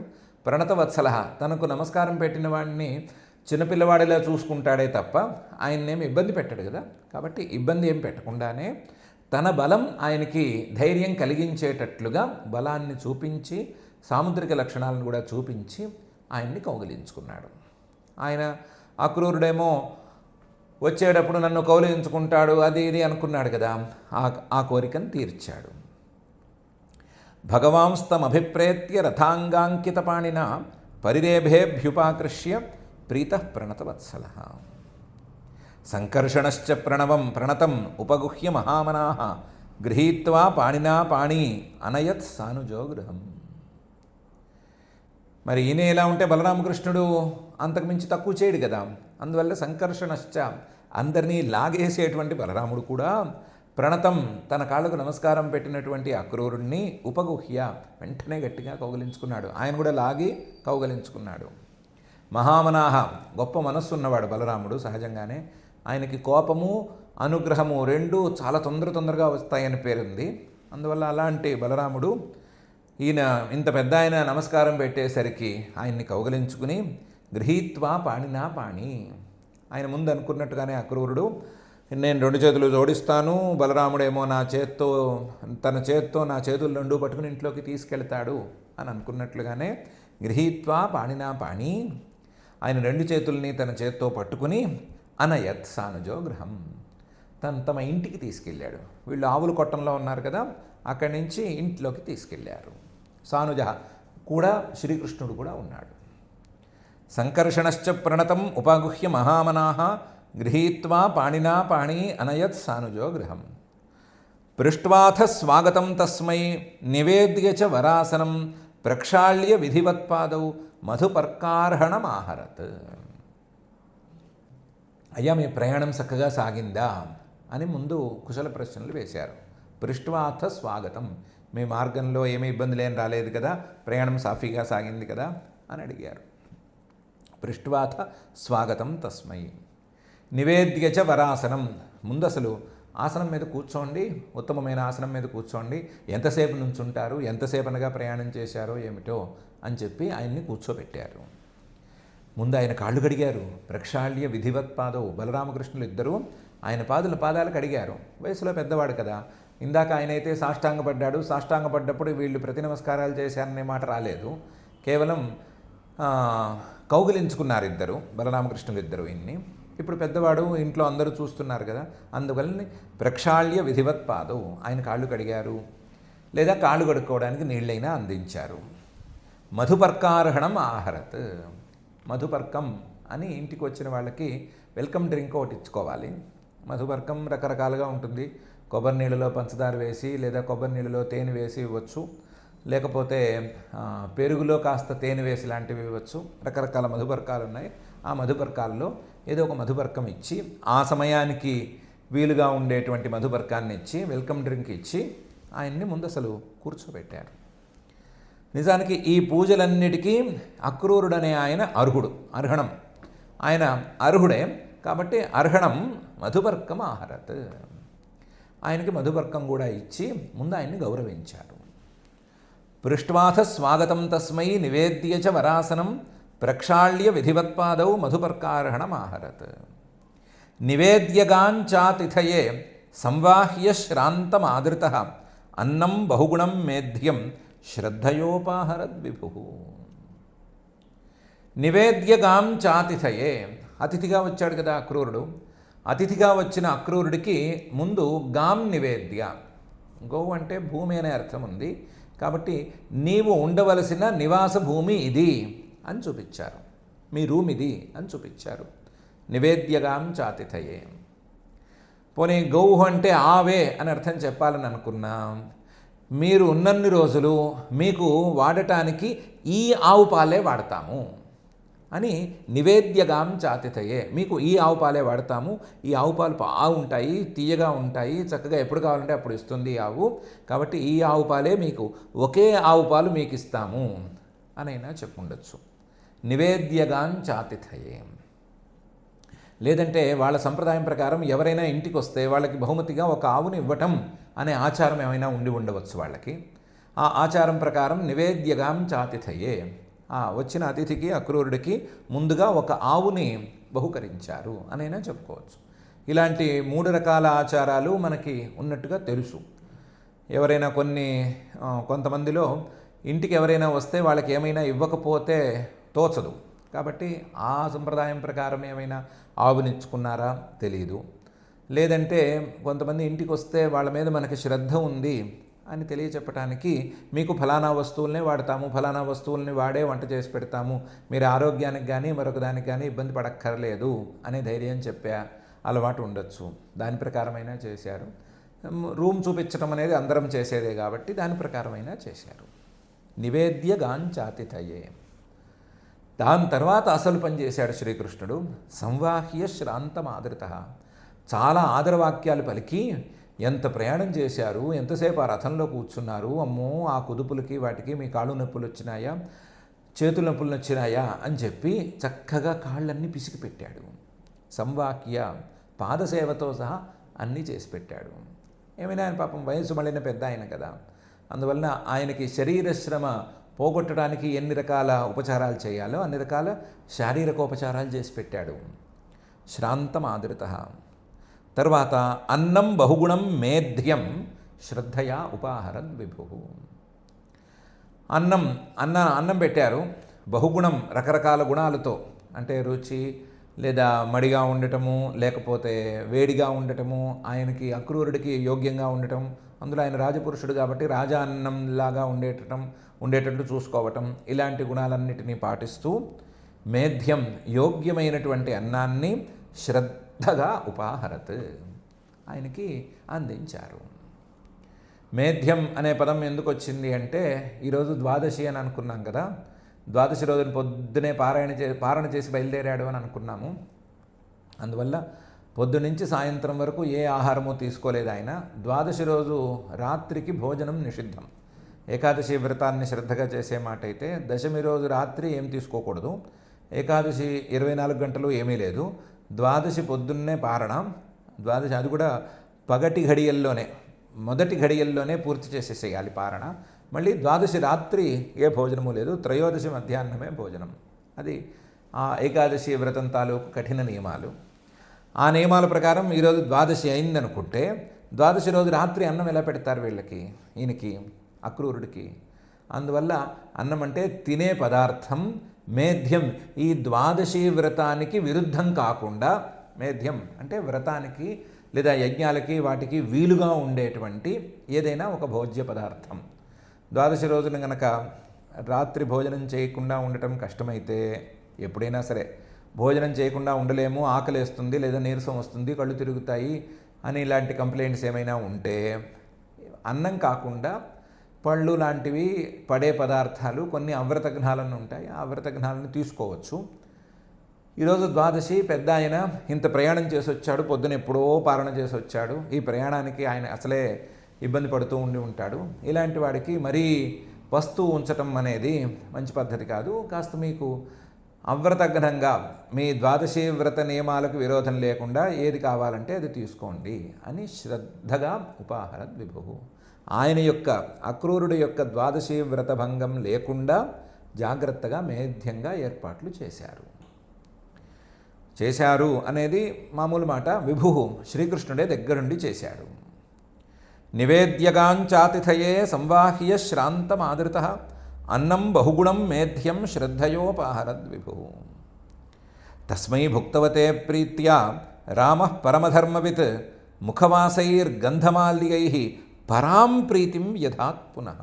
ప్రణతవత్సల, తనకు నమస్కారం పెట్టిన వాడిని చిన్నపిల్లవాడిలా చూసుకుంటాడే తప్ప ఆయన్నేమి ఇబ్బంది పెట్టాడు కదా. కాబట్టి ఇబ్బంది ఏం పెట్టకుండానే తన బలం ఆయనకి ధైర్యం కలిగించేటట్లుగా బలాన్ని చూపించి, సాముద్రిక లక్షణాలను కూడా చూపించి ఆయన్ని కౌగిలించుకున్నాడు. ఆయన అక్రూరుడేమో వచ్చేటప్పుడు నన్ను కౌలించుకుంటాడు అది ఇది అనుకున్నాడు కదా, ఆ కోరికను తీర్చాడు. భగవాంస్తమభిప్రేత్య రథాంగాంకిత పాణిన పరిరేభేభ్యుపాకృష్య ప్రీతః ప్రణతవత్సల. సంకర్షణశ్చ ప్రణతం ఉపగుహ్య మహామనాః గృహీత్వా పాణినా పాణి అనయత్ సానుజో గృహం. మరి ఈయన ఎలా ఉంటే బలరామకృష్ణుడు అంతకుమించి తక్కువ చేయడు కదా. అందువల్ల సంకర్షణశ్చ, అందరినీ లాగేసేటువంటి బలరాముడు కూడా ప్రణతం, తన కాళ్ళకు నమస్కారం పెట్టినటువంటి అక్రూరుణ్ణి ఉపగుహ్య, వెంటనే గట్టిగా కౌగలించుకున్నాడు. ఆయన కూడా లాగి కౌగలించుకున్నాడు. మహామనాహ, గొప్ప మనస్సు ఉన్నవాడు బలరాముడు. సహజంగానే ఆయనకి కోపము అనుగ్రహము రెండూ చాలా తొందరగా వస్తాయని పేరుంది. అందువల్ల అలాంటి బలరాముడు ఈయన ఇంత పెద్ద ఆయన నమస్కారం పెట్టేసరికి ఆయన్ని కౌగలించుకుని గృహీత్వా పాణినా పాణి, ఆయన ముందు అనుకున్నట్టుగానే అక్రూరుడు నేను 2 చేతులు జోడిస్తాను, బలరాముడేమో తన చేత్తో నా చేతులు 2 పట్టుకుని ఇంట్లోకి తీసుకెళ్తాడు అని అనుకున్నట్లుగానే గృహీత్వా పాణినా పాణి, ఆయన 2 చేతుల్ని తన చేత్తో పట్టుకుని అనయత్ సానుజో గృహం, తమ ఇంటికి తీసుకెళ్ళాడు. వీళ్ళు ఆవుల కొట్టంలో ఉన్నారు కదా, అక్కడి నుంచి ఇంట్లోకి తీసుకెళ్లారు. సానుజ కూడా శ్రీకృష్ణుడు కూడా ఉన్నాడు. సంకర్షణశ్చ ప్రణతం ఉపాగుహ్య మహామనాః గృహీత్వా పాణినా పాణి అనయత్ సానుజో గృహం. పృష్ట్వాథ స్వాగతం తస్మై నివేద్య చ వరాసనం ప్రక్షాళ్య విధివత్పాదౌ మధుపర్కార్హణమాహరత్. అయ్యా, మీ ప్రయాణం చక్కగా సాగిందా అని ముందు కుశల ప్రశ్నలు వేశారు. పృష్ట్వాథ స్వాగతం, మీ మార్గంలో ఏమీ ఇబ్బందులు ఏం రాలేదు కదా, ప్రయాణం సాఫీగా సాగింది కదా అని అడిగారు. పృష్ట్వాథ స్వాగతం తస్మై నివేద్య చ వరాసనం, ముందు అసలు ఆసనం మీద కూర్చోండి, ఉత్తమమైన ఆసనం మీద కూర్చోండి, ఎంతసేపు నుంచుంటారు, ఎంతసేపనగా ప్రయాణం చేశారో ఏమిటో అని చెప్పి ఆయన్ని కూర్చోబెట్టారు. ముందు ఆయన కాళ్ళు కడిగారు. ప్రక్షాళ్య విధివత్పాదవు, బలరామకృష్ణులు ఇద్దరూ ఆయన పాదాలు కడిగారు. వయసులో పెద్దవాడు కదా, ఇందాక ఆయనైతే సాష్టాంగపడ్డాడు. సాష్టాంగపడ్డప్పుడు వీళ్ళు ప్రతి నమస్కారాలు చేశారనే మాట రాలేదు. కేవలం కౌగిలించుకున్నారు ఇద్దరు, బలరామకృష్ణులు ఇద్దరు ఇన్ని. ఇప్పుడు పెద్దవాడు, ఇంట్లో అందరూ చూస్తున్నారు కదా, అందువల్ల ప్రక్షాళ్య విధివత్పాదవు, ఆయన కాళ్ళు కడిగారు, లేదా కాళ్ళు కడుక్కోవడానికి నీళ్ళైనా అందించారు. మధుపర్కార్హణం ఆహరత్, మధుపర్కం అని ఇంటికి వచ్చిన వాళ్ళకి వెల్కమ్ డ్రింక్ ఒకటి ఇచ్చుకోవాలి. మధుపర్కం రకరకాలుగా ఉంటుంది. కొబ్బరి నీళ్ళలో పంచదార వేసి, లేదా కొబ్బరి నీళ్ళలో తేనె వేసి ఇవ్వచ్చు, లేకపోతే పెరుగులో కాస్త తేనె వేసి లాంటివి ఇవ్వచ్చు. రకరకాల మధుపర్కాలు ఉన్నాయి. ఆ మధుపర్కాల్లో ఏదో ఒక మధుపర్కం ఇచ్చి, ఆ సమయానికి వీలుగా ఉండేటువంటి మధుపర్కాన్ని ఇచ్చి, వెల్కమ్ డ్రింక్ ఇచ్చి ఆయన్ని ముందు అసలు కూర్చోబెట్టారు. నిజానికి ఈ పూజలన్నిటికీ అక్రూరుడనే ఆయన అర్హణం, ఆయన అర్హుడే. కాబట్టి అర్హణం మధుపర్కం ఆహరత్, ఆయనకి మధుపర్కం కూడా ఇచ్చి ముందు ఆయన్ని గౌరవించారు. పృష్ట్వాథ స్వాగతం తస్మై నివేద్య చ వరాసనం ప్రక్షాళ్య విధివత్పాదౌ మధుపర్కార్హణం ఆహరత్. నివేద్యగాంచాతిథయే సంవాహ్య శ్రాంతమాదృతః అన్నం బహుగుణం మేధ్యం శ్రద్ధయోపాహరద్ విభు. నివేద్యగాం చాతిథయే, అతిథిగా వచ్చాడు కదా అక్రూరుడు. అతిథిగా వచ్చిన అక్రూరుడికి ముందు గాం నివేద్య, గోవు అంటే భూమి అనే అర్థం ఉంది కాబట్టి నీవు ఉండవలసిన నివాస భూమి ఇది అని చూపించారు, మీ రూమ్ ఇది అని చూపించారు. నివేద్యగాం చాతిథయే. పోనీ గౌహు అంటే ఆవే అని అర్థం చెప్పాలని అనుకున్నా, మీరు ఉన్నన్ని రోజులు మీకు వాడటానికి ఈ ఆవు పాలే వాడతాము అని నివేద్యగాం చాతిథయే, మీకు ఈ ఆవు పాలే వాడతాము, ఈ ఆవు పాలు బాగుంటాయి, తీయగా ఉంటాయి, చక్కగా ఎప్పుడు కావాలంటే అప్పుడు ఇస్తుంది ఈ ఆవు, కాబట్టి ఈ ఆవు పాలే మీకు, ఒకే ఆవు పాలు మీకు ఇస్తాము అనైనా చెప్పుండొచ్చు. నివేద్యగాం చాతిథయే. లేదంటే వాళ్ళ సంప్రదాయం ప్రకారం ఎవరైనా ఇంటికి వస్తే వాళ్ళకి బహుమతిగా ఒక ఆవుని ఇవ్వటం అనే ఆచారం ఏమైనా ఉండి ఉండవచ్చు వాళ్ళకి. ఆ ఆచారం ప్రకారం నివేద్యగాం చాతిథయే, వచ్చిన అతిథికి అక్రూరుడికి ముందుగా ఒక ఆవుని బహుకరించారు అనైనా చెప్పుకోవచ్చు. ఇలాంటి 3 రకాల ఆచారాలు మనకి ఉన్నట్టుగా తెలుసు. ఎవరైనా కొంతమందిలో ఇంటికి ఎవరైనా వస్తే వాళ్ళకి ఏమైనా ఇవ్వకపోతే తోచదు, కాబట్టి ఆ సంప్రదాయం ప్రకారం ఏమైనా ఆవునిచ్చుకున్నారా తెలియదు. లేదంటే కొంతమంది ఇంటికి వస్తే వాళ్ళ మీద మనకి శ్రద్ధ ఉంది అని తెలియచెప్పడానికి మీకు ఫలానా వస్తువులనే వాడతాము, ఫలానా వస్తువుల్ని వాడే వంట చేసి పెడతాము, మీరు ఆరోగ్యానికి కానీ మరొక దానికి కానీ ఇబ్బంది పడక్కర్లేదు అనే ధైర్యం చెప్పే అలవాటు ఉండొచ్చు. దాని ప్రకారమైనా చేశారు. రూమ్ చూపించడం అనేది అందరం చేసేదే కాబట్టి దాని ప్రకారమైనా చేశారు. నివేద్యగాంచాతిథయే. దాని తర్వాత అసలు పని చేశాడు శ్రీకృష్ణుడు. సంవాహ్య శ్రాంతమాదృత, చాలా ఆదరవాక్యాలు పలికి, ఎంత ప్రయాణం చేశారు, ఎంతసేపు ఆ రథంలో కూర్చున్నారు, అమ్మో ఆ కుదుపులకి వాటికి మీ కాళ్ళు నొప్పులు వచ్చినాయా, చేతుల నొప్పులు వచ్చినాయా అని చెప్పి చక్కగా కాళ్ళన్నీ పిసికి పెట్టాడు. సంవాక్య, పాదసేవతో సహా అన్నీ చేసి పెట్టాడు. ఏమైనా ఆయన పాపం వయసు మళ్ళిన పెద్ద ఆయన కదా, అందువలన ఆయనకి శరీరశ్రమ పోగొట్టడానికి ఎన్ని రకాల ఉపచారాలు చేయాలో అన్ని రకాల శారీరకోపచారాలు చేసి పెట్టాడు. శ్రాంతమాదృత. తర్వాత అన్నం బహుగుణం మేధ్యం శ్రద్ధయా ఉపాహరద్ విభు. అన్నం పెట్టారు, బహుగుణం రకరకాల గుణాలతో, అంటే రుచి లేదా మడిగా ఉండటము, లేకపోతే వేడిగా ఉండటము, ఆయనకి అక్రూరుడికి యోగ్యంగా ఉండటం, అందులో ఆయన రాజపురుషుడు కాబట్టి రాజా అన్నంలాగా ఉండేటట్లు చూసుకోవటం, ఇలాంటి గుణాలన్నిటినీ పాటిస్తూ మేధ్యం యోగ్యమైనటువంటి అన్నాన్ని శ్రద్ధగా ఉపాహరత్ ఆయనకి అందించారు. మేధ్యం అనే పదం ఎందుకు వచ్చింది అంటే, ఈరోజు ద్వాదశి అని అనుకున్నాం కదా, ద్వాదశి రోజున పొద్దునే పారణ చేసి బయలుదేరాడు అని అనుకున్నాము. అందువల్ల పొద్దునుంచి సాయంత్రం వరకు ఏ ఆహారము తీసుకోలేదు ఆయన. ద్వాదశి రోజు రాత్రికి భోజనం నిషిద్ధం. ఏకాదశి వ్రతాన్ని శ్రద్ధగా చేసే మాట అయితే దశమి రోజు రాత్రి ఏం తీసుకోకూడదు, ఏకాదశి 24 గంటలు ఏమీ లేదు, ద్వాదశి పొద్దున్నే పారణ, ద్వాదశి అది కూడా పగటి ఘడియల్లోనే మొదటి ఘడియల్లోనే పూర్తి చేసేసేయాలి పారణ. మళ్ళీ ద్వాదశి రాత్రి ఏ భోజనము లేదు, త్రయోదశి మధ్యాహ్నమే భోజనం. అది ఆ ఏకాదశి వ్రతం తాలూకు కఠిన నియమాలు. ఆ నియమాల ప్రకారం ఈరోజు ద్వాదశి అయిందనుకుంటే ద్వాదశి రోజు రాత్రి అన్నం ఎలా పెడతారు వీళ్ళకి, ఈయనకి అక్రూరుడికి. అందువల్ల అన్నం అంటే తినే పదార్థం మేధ్యం, ఈ ద్వాదశి వ్రతానికి విరుద్ధం కాకుండా, మేధ్యం అంటే వ్రతానికి లేదా యజ్ఞాలకి వాటికి వీలుగా ఉండేటువంటి ఏదైనా ఒక భోజ్య పదార్థం. ద్వాదశి రోజున గనక రాత్రి భోజనం చేయకుండా ఉండటం కష్టమైతే, ఎప్పుడైనా సరే భోజనం చేయకుండా ఉండలేము, ఆకలేస్తుంది లేదా నీరసం వస్తుంది, కళ్ళు తిరుగుతాయి అని ఇలాంటి కంప్లైంట్స్ ఏమైనా ఉంటే అన్నం కాకుండా పళ్ళు లాంటివి పడే పదార్థాలు కొన్ని అవ్రతఘ్నాలను ఉంటాయి, ఆ అవ్రతఘ్నాలను తీసుకోవచ్చు. ఈరోజు ద్వాదశి, పెద్ద ఆయన ఇంత ప్రయాణం చేసి వచ్చాడు, పొద్దున ఎప్పుడో పారణ చేసి వచ్చాడు, ఈ ప్రయాణానికి ఆయన అసలే ఇబ్బంది పడుతూ ఉంటాడు. ఇలాంటి వాడికి మరీ వస్తువు ఉంచటం అనేది మంచి పద్ధతి కాదు. కాస్త మీకు అవ్రతఘ్నంగా మీ ద్వాదశి వ్రత నియమాలకు విరోధం లేకుండా ఏది కావాలంటే అది తీసుకోండి అని శ్రద్ధగా ఉపాహరద్ విభు. ఆయన యొక్క అక్రూరుడి యొక్క ద్వాదశి వ్రత భంగం లేకుండా జాగ్రత్తగా మేధ్యంగా ఏర్పాట్లు చేశారు అనేది మామూలు మాట. విభు శ్రీకృష్ణుడే దగ్గరుండి చేశాడు. నివేద్యగాంచాతిథయే సంవాహ్య శ్రాంతమాదృత అన్నం బహుగుణం మేధ్యం శ్రద్ధయోపాహరద్ విభు. తస్మై భుక్తవతే ప్రీత్యా రామః పరమధర్మవిత్ ముఖవాసైర్గంధమాల్యై పరాం ప్రీతిం యథాత్ పునః.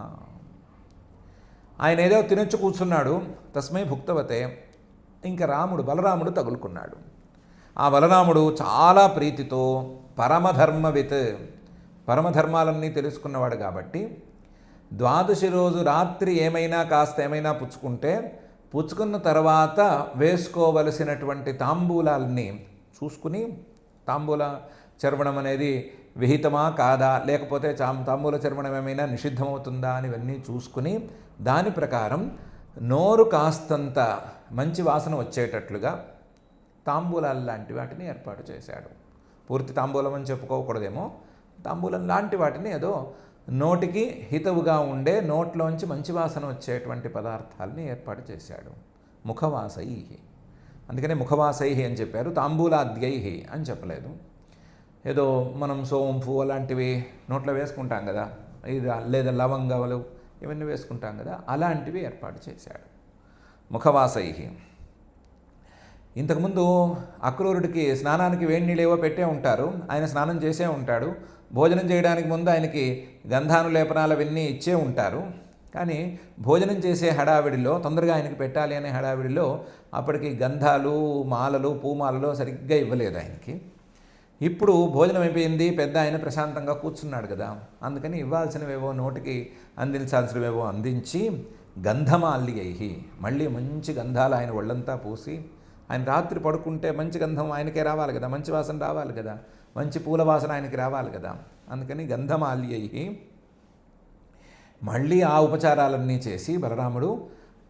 ఆయన ఏదో తినొచ్చు కూర్చున్నాడు, తస్మై భుక్తవతే, ఇంకా బలరాముడు తగులుకున్నాడు. ఆ బలరాముడు చాలా ప్రీతితో పరమధర్మవిత్, పరమధర్మాలన్నీ తెలుసుకున్నవాడు కాబట్టి ద్వాదశి రోజు రాత్రి ఏమైనా కాస్త ఏమైనా పుచ్చుకున్న తర్వాత వేసుకోవలసినటువంటి తాంబూలాల్ని చూసుకుని, తాంబూల చర్వణం అనేది విహితమా కాదా, లేకపోతే తాంబూల చర్వణం ఏమైనా నిషిద్ధమవుతుందా అని ఇవన్నీ చూసుకుని దాని ప్రకారం నోరు కాస్తంత మంచి వాసన వచ్చేటట్లుగా తాంబూలాలు లాంటి వాటిని ఏర్పాటు చేశాడు. పూర్తి తాంబూలం అని చెప్పుకోకూడదేమో, తాంబూలం లాంటి వాటిని ఏదో నోటికి హితవుగా ఉండే, నోట్లోంచి మంచి వాసన వచ్చేటువంటి పదార్థాలని ఏర్పాటు చేశాడు. ముఖవాసై, అందుకనే ముఖవాసై అని చెప్పారు, తాంబూలాద్యై అని చెప్పలేదు. ఏదో మనం సోంపు అలాంటివి నోట్లో వేసుకుంటాం కదా, లేదా లవంగాలు ఇవన్నీ వేసుకుంటాం కదా, అలాంటివి ఏర్పాటు చేశాడు. ముఖవాసై. ఇంతకుముందు అక్రూరుడికి స్నానానికి వేడి నీళ్ళు ఏవో పెట్టే ఉంటారు, ఆయన స్నానం చేసే ఉంటాడు. భోజనం చేయడానికి ముందు ఆయనకి గంధానులేపనాలు అవన్నీ ఇచ్చే ఉంటారు. కానీ భోజనం చేసే హడావిడిలో, తొందరగా ఆయనకి పెట్టాలి అనే హడావిడిలో అప్పటికి గంధాలు, మాలలు, పూమాలలో సరిగ్గా ఇవ్వలేదు ఆయనకి. ఇప్పుడు భోజనం అయిపోయింది, పెద్ద ఆయన ప్రశాంతంగా కూర్చున్నాడు కదా, అందుకని ఇవ్వాల్సినవేవో, నోటికి అందించాల్సినవేవో అందించి గంధమాల్యై, మళ్ళీ మంచి గంధాలు ఆయన ఒళ్ళంతా పూసి, ఆయన రాత్రి పడుకుంటే మంచి గంధం ఆయనకే రావాలి కదా, మంచి వాసన రావాలి కదా, మంచి పూల వాసన ఆయనకి రావాలి కదా, అందుకని గంధమాల్యై మళ్ళీ ఆ ఉపచారాలన్నీ చేసి బలరాముడు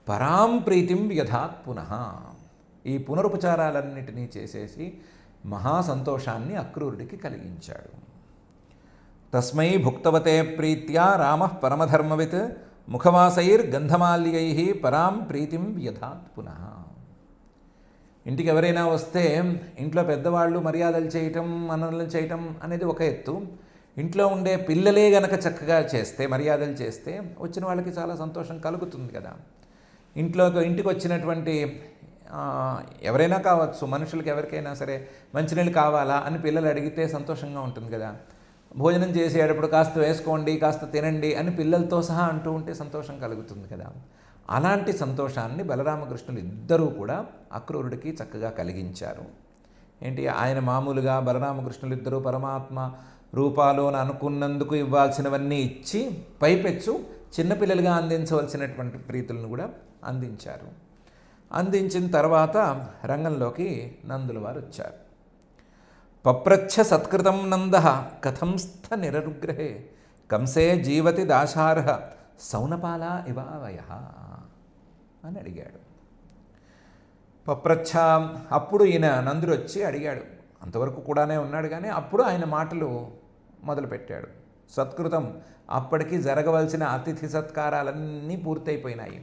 పరాం ప్రీతిం వ్యధాత్ పునః, ఈ పునరుపచారాలన్నిటినీ చేసేసి మహాసంతోషాన్ని అక్రూరుడికి కలిగించాడు. తస్మై భుక్తవతే ప్రీత్యా రామః పరమధర్మవిత్ ముఖవాసైర్గంధమాల్యై పరాం ప్రీతిం వ్యధాత్ పునః. ఇంటికి ఎవరైనా వస్తే ఇంట్లో పెద్దవాళ్ళు మర్యాదలు చేయటం, మననలు చేయటం అనేది ఒక ఎత్తు. ఇంట్లో ఉండే పిల్లలే గనక చక్కగా చేస్తే, మర్యాదలు చేస్తే వచ్చిన వాళ్ళకి చాలా సంతోషం కలుగుతుంది కదా. ఇంటికి వచ్చినటువంటి ఎవరైనా కావచ్చు, మనుషులకి ఎవరికైనా సరే మంచినీళ్ళు కావాలా అని పిల్లలు అడిగితే సంతోషంగా ఉంటుంది కదా. భోజనం చేసేటప్పుడు కాస్త వేసుకోండి, కాస్త తినండి అని పిల్లలతో సహా అంటూ ఉంటే సంతోషం కలుగుతుంది కదా. అలాంటి సంతోషాన్ని బలరామకృష్ణులు ఇద్దరూ కూడా అక్రూరుడికి చక్కగా కలిగించారు. ఏంటి, ఆయన మామూలుగా బలరామకృష్ణులు ఇద్దరూ పరమాత్మ రూపాలోని అనుకున్నందుకు ఇవ్వాల్సినవన్నీ ఇచ్చి, పైపెచ్చు చిన్నపిల్లలుగా అందించవలసినటువంటి ప్రీతులను కూడా అందించారు. అందించిన తర్వాత రంగంలోకి నందుల వారు వచ్చారు. పప్రచ్ఛ సత్కృతం నంద కథం స్థ నిరనుగ్రహే కంసే జీవతి దాశార్హ సౌనపాల ఇవావయ అని అడిగాడు. పప్రచ్ఛ, అప్పుడు ఈయన నందుడు వచ్చి అడిగాడు. అంతవరకు కూడానే ఉన్నాడు కానీ అప్పుడు ఆయన మాటలు మొదలుపెట్టాడు. సత్కృతం, అప్పటికి జరగవలసిన అతిథి సత్కారాలన్నీ పూర్తయిపోయినాయి.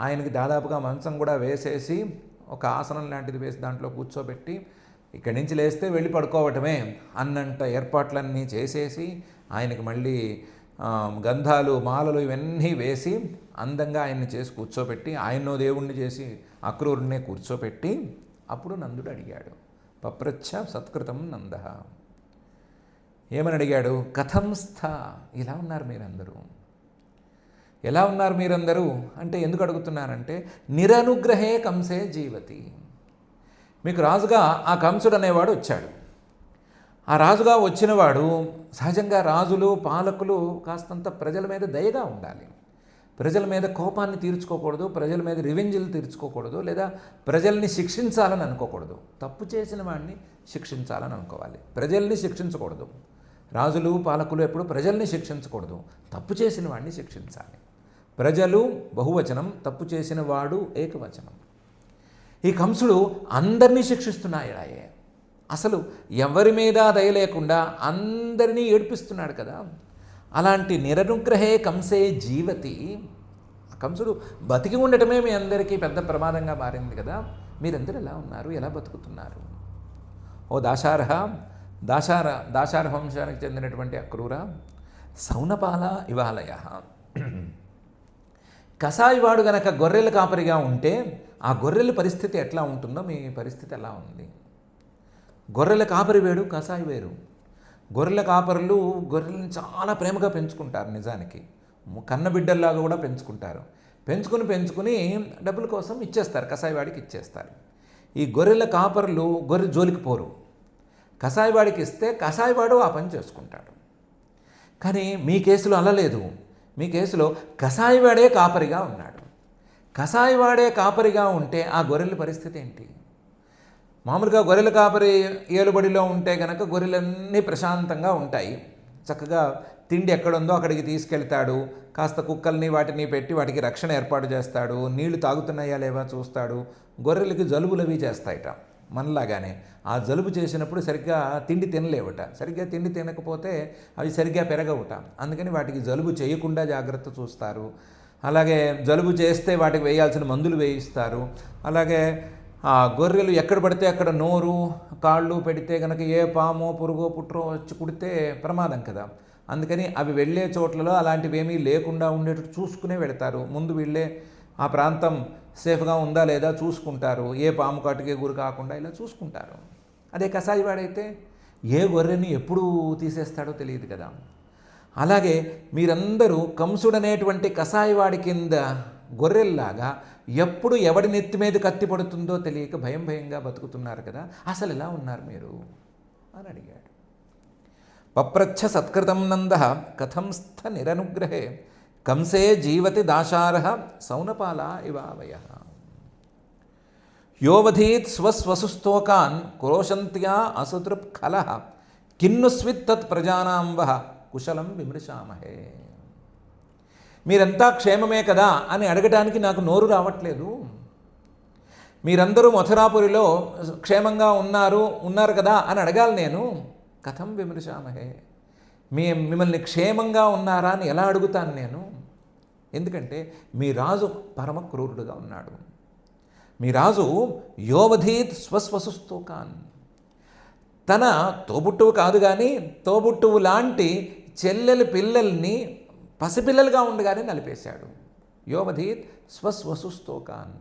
ఆయనకి దాదాపుగా మంచం కూడా వేసేసి, ఒక ఆసనం లాంటిది వేసి దాంట్లో కూర్చోబెట్టి, ఇక్కడి నుంచి లేస్తే వెళ్ళి పడుకోవటమే అన్నంత ఏర్పాట్లన్నీ చేసేసి, ఆయనకి మళ్ళీ గంధాలు, మాలలు ఇవన్నీ వేసి అందంగా ఆయన్ని చేసి కూర్చోబెట్టి, ఆయన్నో దేవుణ్ణి చేసి అక్రూరుణ్ణే కూర్చోబెట్టి అప్పుడు నందుడు అడిగాడు. పప్రచ్ఛ సత్కృతం నంద, ఏమని అడిగాడు? కథం స్థ, ఇలా ఉన్నారు మీరందరూ, ఎలా ఉన్నారు మీరందరూ అంటే ఎందుకు అడుగుతున్నానంటే, నిరనుగ్రహే కంసే జీవతి. మీకు రాజుగా ఆ కంసుడు అనేవాడు వచ్చాడు. ఆ రాజుగా వచ్చినవాడు, సహజంగా రాజులు, పాలకులు కాస్తంత ప్రజల మీద దయగా ఉండాలి. ప్రజల మీద కోపాన్ని తీర్చుకోకూడదు, ప్రజల మీద రివెంజ్లు తీర్చుకోకూడదు, లేదా ప్రజల్ని శిక్షించాలని అనుకోకూడదు. తప్పు చేసిన వాడిని శిక్షించాలని అనుకోవాలి, ప్రజల్ని శిక్షించకూడదు. రాజులు, పాలకులు ఎప్పుడు ప్రజల్ని శిక్షించకూడదు, తప్పు చేసిన వాడిని శిక్షించాలి. ప్రజలు బహువచనం, తప్పు చేసిన వాడు ఏకవచనం. ఈ కంసుడు అందరినీ శిక్షిస్తున్నాయే, అసలు ఎవరి మీద దయ లేకుండా అందరినీ ఏడ్పిస్తున్నాడు కదా. అలాంటి నిరనుగ్రహే కంసే జీవతి, కంసుడు బతికి ఉండటమే మీ అందరికీ పెద్ద ప్రమాదంగా మారింది కదా. మీరందరూ ఎలా ఉన్నారు, ఎలా బతుకుతున్నారు? ఓ దాశార వంశానికి చెందినటువంటి అక్రూర, సౌనపాల ఇవాలయ. కసాయివాడు గనక గొర్రెల కాపరిగా ఉంటే ఆ గొర్రెల పరిస్థితి ఎట్లా ఉంటుందో మీ పరిస్థితి ఎలా ఉంది? గొర్రెల కాపరి వేరు, కసాయి వేరు. గొర్రెల కాపరులు గొర్రెలను చాలా ప్రేమగా పెంచుకుంటారు, నిజానికి కన్నబిడ్డల్లాగా కూడా పెంచుకుంటారు. పెంచుకుని డబ్బుల కోసం ఇచ్చేస్తారు, కసాయివాడికి ఇచ్చేస్తారు. ఈ గొర్రెల కాపరులు గొర్రె జోలికి పోరు, కసాయివాడికి ఇస్తే కసాయివాడు ఆ పని చేసుకుంటాడు. కానీ మీ కేసులో అలా లేదు. మీ కేసులో కసాయివాడే కాపరిగా ఉన్నాడు. కసాయివాడే కాపరిగా ఉంటే ఆ గొర్రెల పరిస్థితి ఏంటి? మామూలుగా గొర్రెల కాపరి ఏలుబడిలో ఉంటే కనుక గొర్రెలన్నీ ప్రశాంతంగా ఉంటాయి. చక్కగా తిండి ఎక్కడుందో అక్కడికి తీసుకెళ్తాడు, కాస్త కుక్కల్ని వాటిని పెట్టి వాటికి రక్షణ ఏర్పాటు చేస్తాడు, నీళ్లు తాగుతున్నాయా లేవా చూస్తాడు. గొర్రెలకి జలుబులు అవి చేస్తాయట మనలాగానే. ఆ జలుబు చేసినప్పుడు సరిగ్గా తిండి తినలేవట. సరిగ్గా తిండి తినకపోతే అవి సరిగ్గా పెరగవుట. అందుకని వాటికి జలుబు చేయకుండా జాగ్రత్త చూస్తారు. అలాగే జలుబు చేస్తే వాటికి వేయాల్సిన మందులు వేయిస్తారు. అలాగే ఆ గొర్రెలు ఎక్కడ పడితే అక్కడ నోరు కాళ్ళు పెడితే కనుక ఏ పామో పురుగో పుట్రో వచ్చి కుడితే ప్రమాదం కదా. అందుకని అవి వెళ్ళే చోట్లలో అలాంటివి ఏమీ లేకుండా ఉండేటట్టు చూసుకునే వెళతారు. ముందు వీళ్ళే ఆ ప్రాంతం సేఫ్గా ఉందా లేదా చూసుకుంటారు. ఏ పాము కాటుకే గురి కాకుండా ఇలా చూసుకుంటారు. అదే కసాయివాడైతే ఏ గొర్రెని ఎప్పుడు తీసేస్తాడో తెలియదు కదా. అలాగే మీరందరూ కంసుడనేటువంటి కసాయివాడి కింద గొర్రెల్లాగా ఎప్పుడు ఎవడి నెత్తి మీద కత్తి పడుతుందో తెలియక భయం భయంగా బతుకుతున్నారు కదా. అసలు ఎలా ఉన్నారు మీరు అని అడిగాడు. పప్రచ్ఛ సత్కృతం నంద కథం స్థ నిరనుగ్రహే కంసే జీవతి దాశారః సౌనపాల ఇవావయ యోవధీత్ స్వస్వసుస్తోకాన్ క్రోశంత్యా అసుతృప్ఖలః కిన్నుస్విత్ తత్ ప్రజానాం వః కుశలం విమృశామహే. మీరంతా క్షేమమే కదా అని అడగడానికి నాకు నోరు రావట్లేదు. మీరందరూ మథురాపురిలో క్షేమంగా ఉన్నారు కదా అని అడగాలి నేను. కథం విమృశామహే, మిమ్మల్ని క్షేమంగా ఉన్నారా అని ఎలా అడుగుతాను నేను? ఎందుకంటే మీ రాజు పరమ క్రూరుడుగా ఉన్నాడు. మీ రాజు యోవధీత్ స్వస్వసుస్తోకాన్, తన తోబుట్టువు కాదు కానీ తోబుట్టువు లాంటి చెల్లెలి పిల్లల్ని పసిపిల్లలుగా ఉండగానే నలిపేశాడు. యోవధీత్ స్వస్వసుస్తోకాన్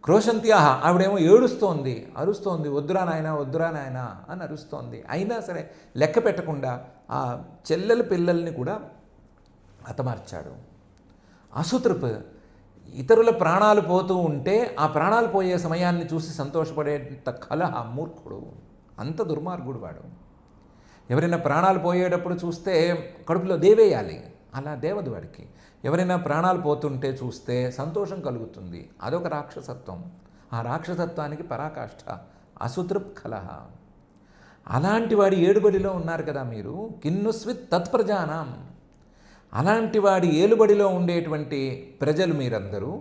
క్రోశంత్యాహ, ఆవిడేమో ఏడుస్తోంది, అరుస్తోంది, వద్దురా నాయనా అని అరుస్తోంది. అయినా సరే లెక్క పెట్టకుండా ఆ చెల్లెల పిల్లల్ని కూడా హతమార్చాడు. అసుతృప్, ఇతరుల ప్రాణాలు పోతూ ఉంటే ఆ ప్రాణాలు పోయే సమయాన్ని చూసి సంతోషపడేంత కలహ మూర్ఖుడు, అంత దుర్మార్గుడు వాడు. ఎవరైనా ప్రాణాలు పోయేటప్పుడు చూస్తే కడుపులో దేవేయాలి, అలా దేవదు వాడికి. ఎవరైనా ప్రాణాలు పోతుంటే చూస్తే సంతోషం కలుగుతుంది. అదొక రాక్షసత్వం. ఆ రాక్షసత్వానికి పరాకాష్ఠ అసుతృప్ కలహ. అలాంటి వాడి ఏడుబడిలో ఉన్నారు కదా మీరు. కిన్నుస్విత్ తత్ప్రజానాం, అలాంటి వాడి ఏలుబడిలో ఉండేటువంటి ప్రజలు మీరందరూ.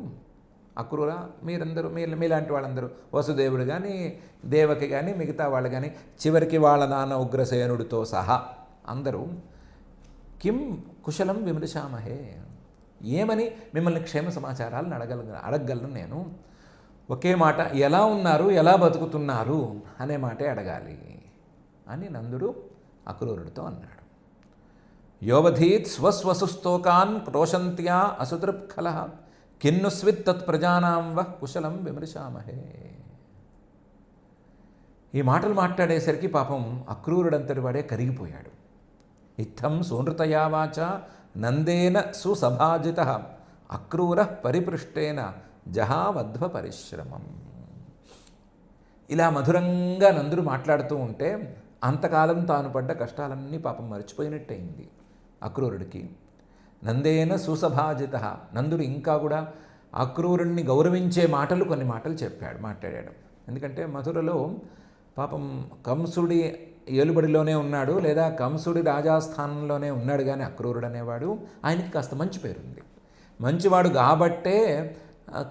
అక్రూర, మీలాంటి వాళ్ళందరూ, వసుదేవుడు కానీ దేవకి కానీ మిగతా వాళ్ళు కానీ చివరికి వాళ్ళ నాన్న ఉగ్రసేనుడితో సహా అందరూ కిం కుశలం విమృశామహే, ఏమని మిమ్మల్ని క్షేమ సమాచారాలను అడగగలను నేను. ఒకే మాట, ఎలా ఉన్నారు, ఎలా బతుకుతున్నారు అనే మాటే అడగాలి అని నందుడు అక్రూరుడితో అన్నాడు. యోవధీత్ స్వస్వసుస్తోకాన్ క్రోశంత్యా అసుతృప్ఖలః కిన్నుస్విత్ తత్ ప్రజానాం వః కుశలం విమృశామహే. ఈ మాటలు మాట్లాడేసరికి పాపం అక్రూరుడంతటి వాడే కరిగిపోయాడు. ఇత్థం సూనృతయా వాచ నందేన సుసభాజితః అక్రూరః పరిపృష్టేన జహావధ్వ పరిశ్రమం. ఇలా మధురంగా నందుడు మాట్లాడుతూ ఉంటే అంతకాలం తాను పడ్డ కష్టాలన్నీ పాపం మర్చిపోయినట్టయింది అక్రూరుడికి. నందేన సుసభాజితః, నందుడు ఇంకా కూడా అక్రూరుణ్ణి గౌరవించే మాటలు కొన్ని మాటలు మాట్లాడాడు. ఎందుకంటే మధురలో పాపం కంసుడి ఏలుబడిలోనే ఉన్నాడు, లేదా కంసుడి రాజాస్థానంలోనే ఉన్నాడు. కానీ అక్రూరుడు అనేవాడు, ఆయనకి కాస్త మంచి పేరుంది. మంచివాడు కాబట్టే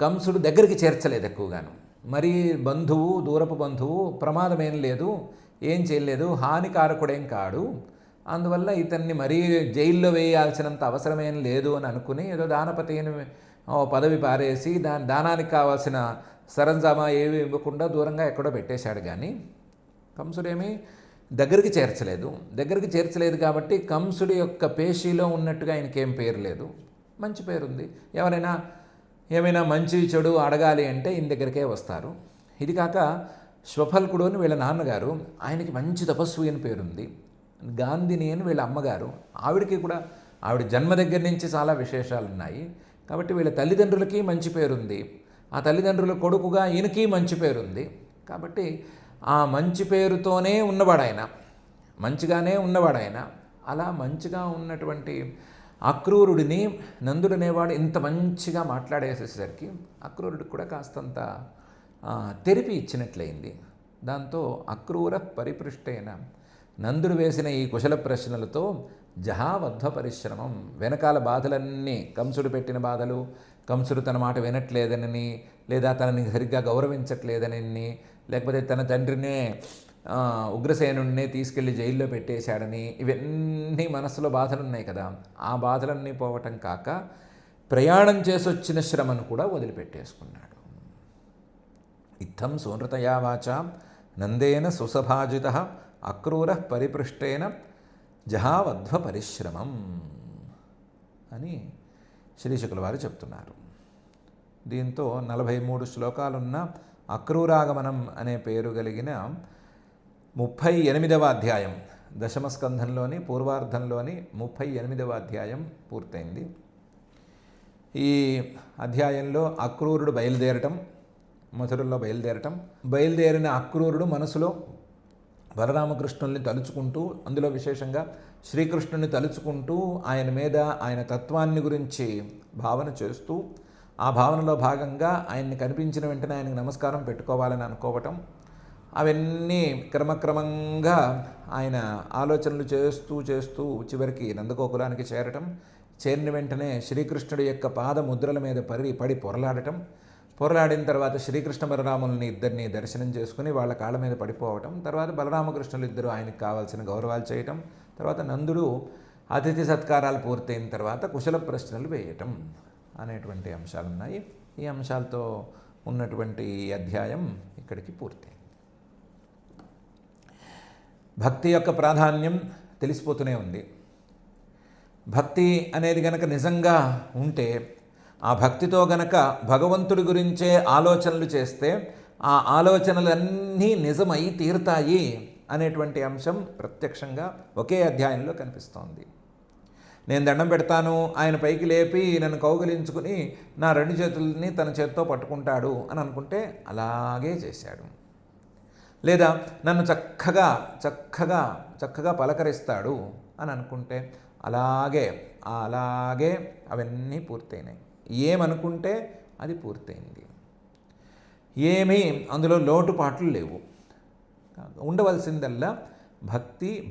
కంసుడు దగ్గరికి చేర్చలేదు ఎక్కువగాను. మరి బంధువు, దూరపు బంధువు, ప్రమాదం ఏం లేదు, ఏం చేయలేదు, హానికారకుడేం కాడు, అందువల్ల ఇతన్ని మరీ జైల్లో వేయాల్సినంత అవసరమేం లేదు అని అనుకుని ఏదో దానపతిని పదవి పారేసి దానానికి కావాల్సిన సరంజామా ఏవి ఇవ్వకుండా దూరంగా ఎక్కడో పెట్టేశాడు. కానీ కంసుడేమీ దగ్గరికి చేర్చలేదు కాబట్టి కంసుడి యొక్క పేషీలో ఉన్నట్టుగా ఆయనకేం పేరు లేదు, మంచి పేరుంది. ఎవరైనా ఏమైనా మంచి చెడు అడగాలి అంటే ఈయన దగ్గరికే వస్తారు. ఇది కాక శ్వఫల్కుడు అని వీళ్ళ నాన్నగారు, ఆయనకి మంచి తపస్వి అని పేరుంది. గాంధిని అని వీళ్ళ అమ్మగారు, ఆవిడకి కూడా ఆవిడ జన్మ దగ్గర నుంచి చాలా విశేషాలు ఉన్నాయి. కాబట్టి వీళ్ళ తల్లిదండ్రులకి మంచి పేరుంది. ఆ తల్లిదండ్రుల కొడుకుగా ఈయనకి మంచి పేరుంది. కాబట్టి ఆ మంచి పేరుతోనే ఉన్నవాడాయన, మంచిగానే ఉన్నవాడాయన. అలా మంచిగా ఉన్నటువంటి అక్రూరుడిని నందుడనేవాడు ఇంత మంచిగా మాట్లాడేసేసరికి అక్రూరుడికి కూడా కాస్తంత తెరిపి ఇచ్చినట్లయింది. దాంతో అక్రూర పరిపృష్టైన నందుడు వేసిన ఈ కుశల ప్రశ్నలతో జహావధ్వ పరిశ్రమం, వెనకాల బాధలన్నీ, కంసుడు పెట్టిన బాధలు, కంసుడు తన మాట వినట్లేదనని, లేదా తనని సరిగ్గా గౌరవించట్లేదనని, లేకపోతే తన తండ్రినే ఉగ్రసేనుడినే తీసుకెళ్లి జైల్లో పెట్టేశాడని, ఇవన్నీ మనసులో బాధలున్నాయి కదా, ఆ బాధలన్నీ పోవటం కాక ప్రయాణం చేసొచ్చిన శ్రమను కూడా వదిలిపెట్టేసుకున్నాడు. ఇత్థం సూనృతయా వాచ నందేన సుసభాజిత అక్రూర పరిపృష్టేన జహావధ్వ పరిశ్రమం అని శ్రీశుకుల వారు చెప్తున్నారు. దీంతో 43 శ్లోకాలున్న అక్రూరాగమనం అనే పేరు కలిగిన 38వ అధ్యాయం, దశమస్కంధంలోని పూర్వార్ధంలోని 38వ అధ్యాయం పూర్తయింది. ఈ అధ్యాయంలో అక్రూరుడు బయలుదేరటం, మధురలో బయలుదేరిన అక్రూరుడు మనసులో బలరామకృష్ణుల్ని తలుచుకుంటూ, అందులో విశేషంగా శ్రీకృష్ణుని తలుచుకుంటూ ఆయన మీద, ఆయన తత్వాన్ని గురించి భావన చేస్తూ, ఆ భావనలో భాగంగా ఆయన్ని కనిపించిన వెంటనే ఆయనకు నమస్కారం పెట్టుకోవాలని అనుకోవటం, అవన్నీ క్రమక్రమంగా ఆయన ఆలోచనలు చేస్తూ చివరికి నందగోకులానికి చేరిన వెంటనే శ్రీకృష్ణుడి యొక్క పాదముద్రల మీద పడి పొరలాడిన తర్వాత శ్రీకృష్ణ బలరాములని ఇద్దరిని దర్శనం చేసుకుని వాళ్ళ కాళ్ళ మీద పడిపోవటం, తర్వాత బలరామకృష్ణులు ఇద్దరు ఆయనకు కావాల్సిన గౌరవాలు చేయటం, తర్వాత నందుడు అతిథి సత్కారాలు పూర్తయిన తర్వాత కుశల ప్రశ్నలు వేయటం అనేటువంటి అంశాలు ఉన్నాయి. ఈ అంశాలతో ఉన్నటువంటి ఈ అధ్యాయం ఇక్కడికి పూర్తయింది. భక్తి యొక్క ప్రాధాన్యం తెలిసిపోతూనే ఉంది. భక్తి అనేది గనక నిజంగా ఉంటే, ఆ భక్తితో గనక భగవంతుడి గురించే ఆలోచనలు చేస్తే ఆ ఆలోచనలన్నీ నిజమై తీరుతాయి అనేటువంటి అంశం ప్రత్యక్షంగా ఒకే అధ్యాయంలో కనిపిస్తోంది. నేను దండం పెడతాను, ఆయన పైకి లేపి నన్ను కౌగిలించుకుని నా 2 చేతుల్ని తన చేత్తో పట్టుకుంటాడు అని అనుకుంటే అలాగే చేశాడు. లేదా నన్ను చక్కగా పలకరిస్తాడు అని అనుకుంటే అలాగే అవన్నీ పూర్తయినాయి. ఏమనుకుంటే అది పూర్తయింది. ఏమీ అందులో లోటుపాట్లు లేవు. ఉండవలసిందల్లా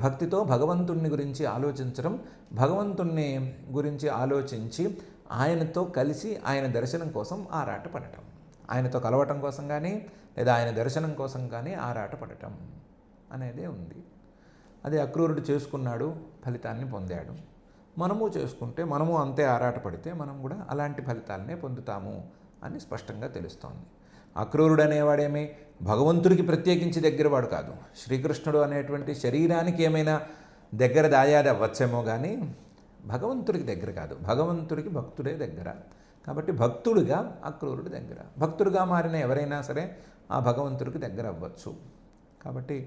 భక్తితో భగవంతుణ్ణి గురించి ఆలోచించడం, భగవంతుణ్ణి గురించి ఆలోచించి ఆయనతో కలిసి ఆయన దర్శనం కోసం ఆరాటపడటం, ఆయనతో కలవటం కోసం కానీ లేదా ఆయన దర్శనం కోసం కానీ ఆరాటపడటం అనేదే ఉంది. అది అక్రూరుడు చేసుకున్నాడు, ఫలితాన్ని పొందాడు. మనము చేసుకుంటే, మనము అంతే ఆరాటపడితే మనం కూడా అలాంటి ఫలితాలనే పొందుతాము అని స్పష్టంగా తెలుస్తోంది. అక్రూరుడు అనేవాడేమి భగవంతుడికి ప్రత్యేకించి దగ్గరవాడు కాదు. శ్రీకృష్ణుడు అనేటువంటి శరీరానికి ఏమైనా దగ్గర దాయాది అవ్వచ్చేమో కానీ భగవంతుడికి దగ్గర కాదు. భగవంతుడికి భక్తుడే దగ్గర. కాబట్టి భక్తుడిగా అక్రూరుడు దగ్గర. భక్తుడిగా మారిన ఎవరైనా సరే ఆ భగవంతుడికి దగ్గర అవ్వచ్చు. కాబట్టి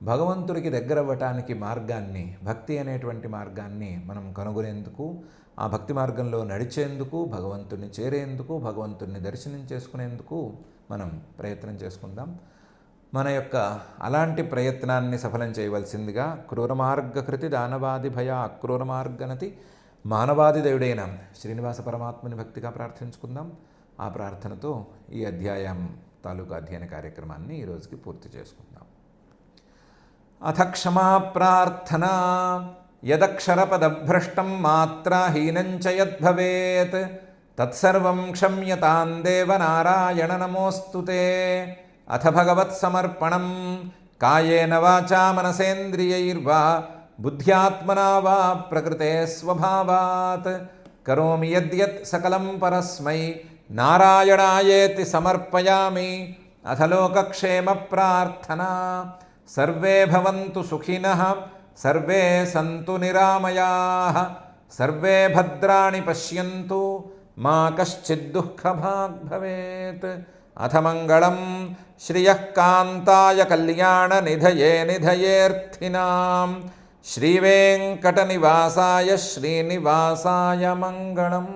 భగవంతుడికి దగ్గర అవ్వటానికి మార్గాన్ని, భక్తి అనేటువంటి మార్గాన్ని మనం కనుగొనేందుకు, ఆ భక్తి మార్గంలో నడిచేందుకు, భగవంతుడిని చేరేందుకు, భగవంతుడిని దర్శనం చేసుకునేందుకు మనం ప్రయత్నం చేసుకుందాం. మన యొక్క అలాంటి ప్రయత్నాన్ని సఫలం చేయవలసిందిగా క్రూరమార్గకృతి దానవాది భయ అక్రూరమార్గనతి మానవాది దేవుడైన శ్రీనివాస పరమాత్మని భక్తిగా ప్రార్థించుకుందాం. ఆ ప్రార్థనతో ఈ అధ్యాయం తాలూకా అధ్యయన కార్యక్రమాన్ని ఈరోజుకి పూర్తి చేసుకుందాం. అథ క్షమా ప్రార్థనా యదక్షరపదభ్రష్టం మాత్రాహీనంచ యద్భవేత్ తత్సర్వం క్షమ్యతాం దేవ నారాయణ నమోస్తుతే. అథ భగవత్సమర్పణం కాయేన వాచా మనసేంద్రియైర్వా బుద్ధ్యాత్మనా వా ప్రకృతే స్వభావాత్ కరోమి యద్యత్ సకలం పరస్మై నారాయణాయేతి సమర్పయామి. అథ లోకక్షేమ ప్రార్థనా సర్వే భవంతు సుఖినః సర్వే సంతు నిరామయాః సర్వే భద్రాణి పశ్యంతు మా కశ్చిద్ దుఃఖభాగ్ భవేత్. అథ మంగళం శ్రియః కాంతాయ కళ్యాణ నిధయే నిధయేర్థినాం శ్రీవేంకటనివాసాయ శ్రీనివాసాయ మంగళం.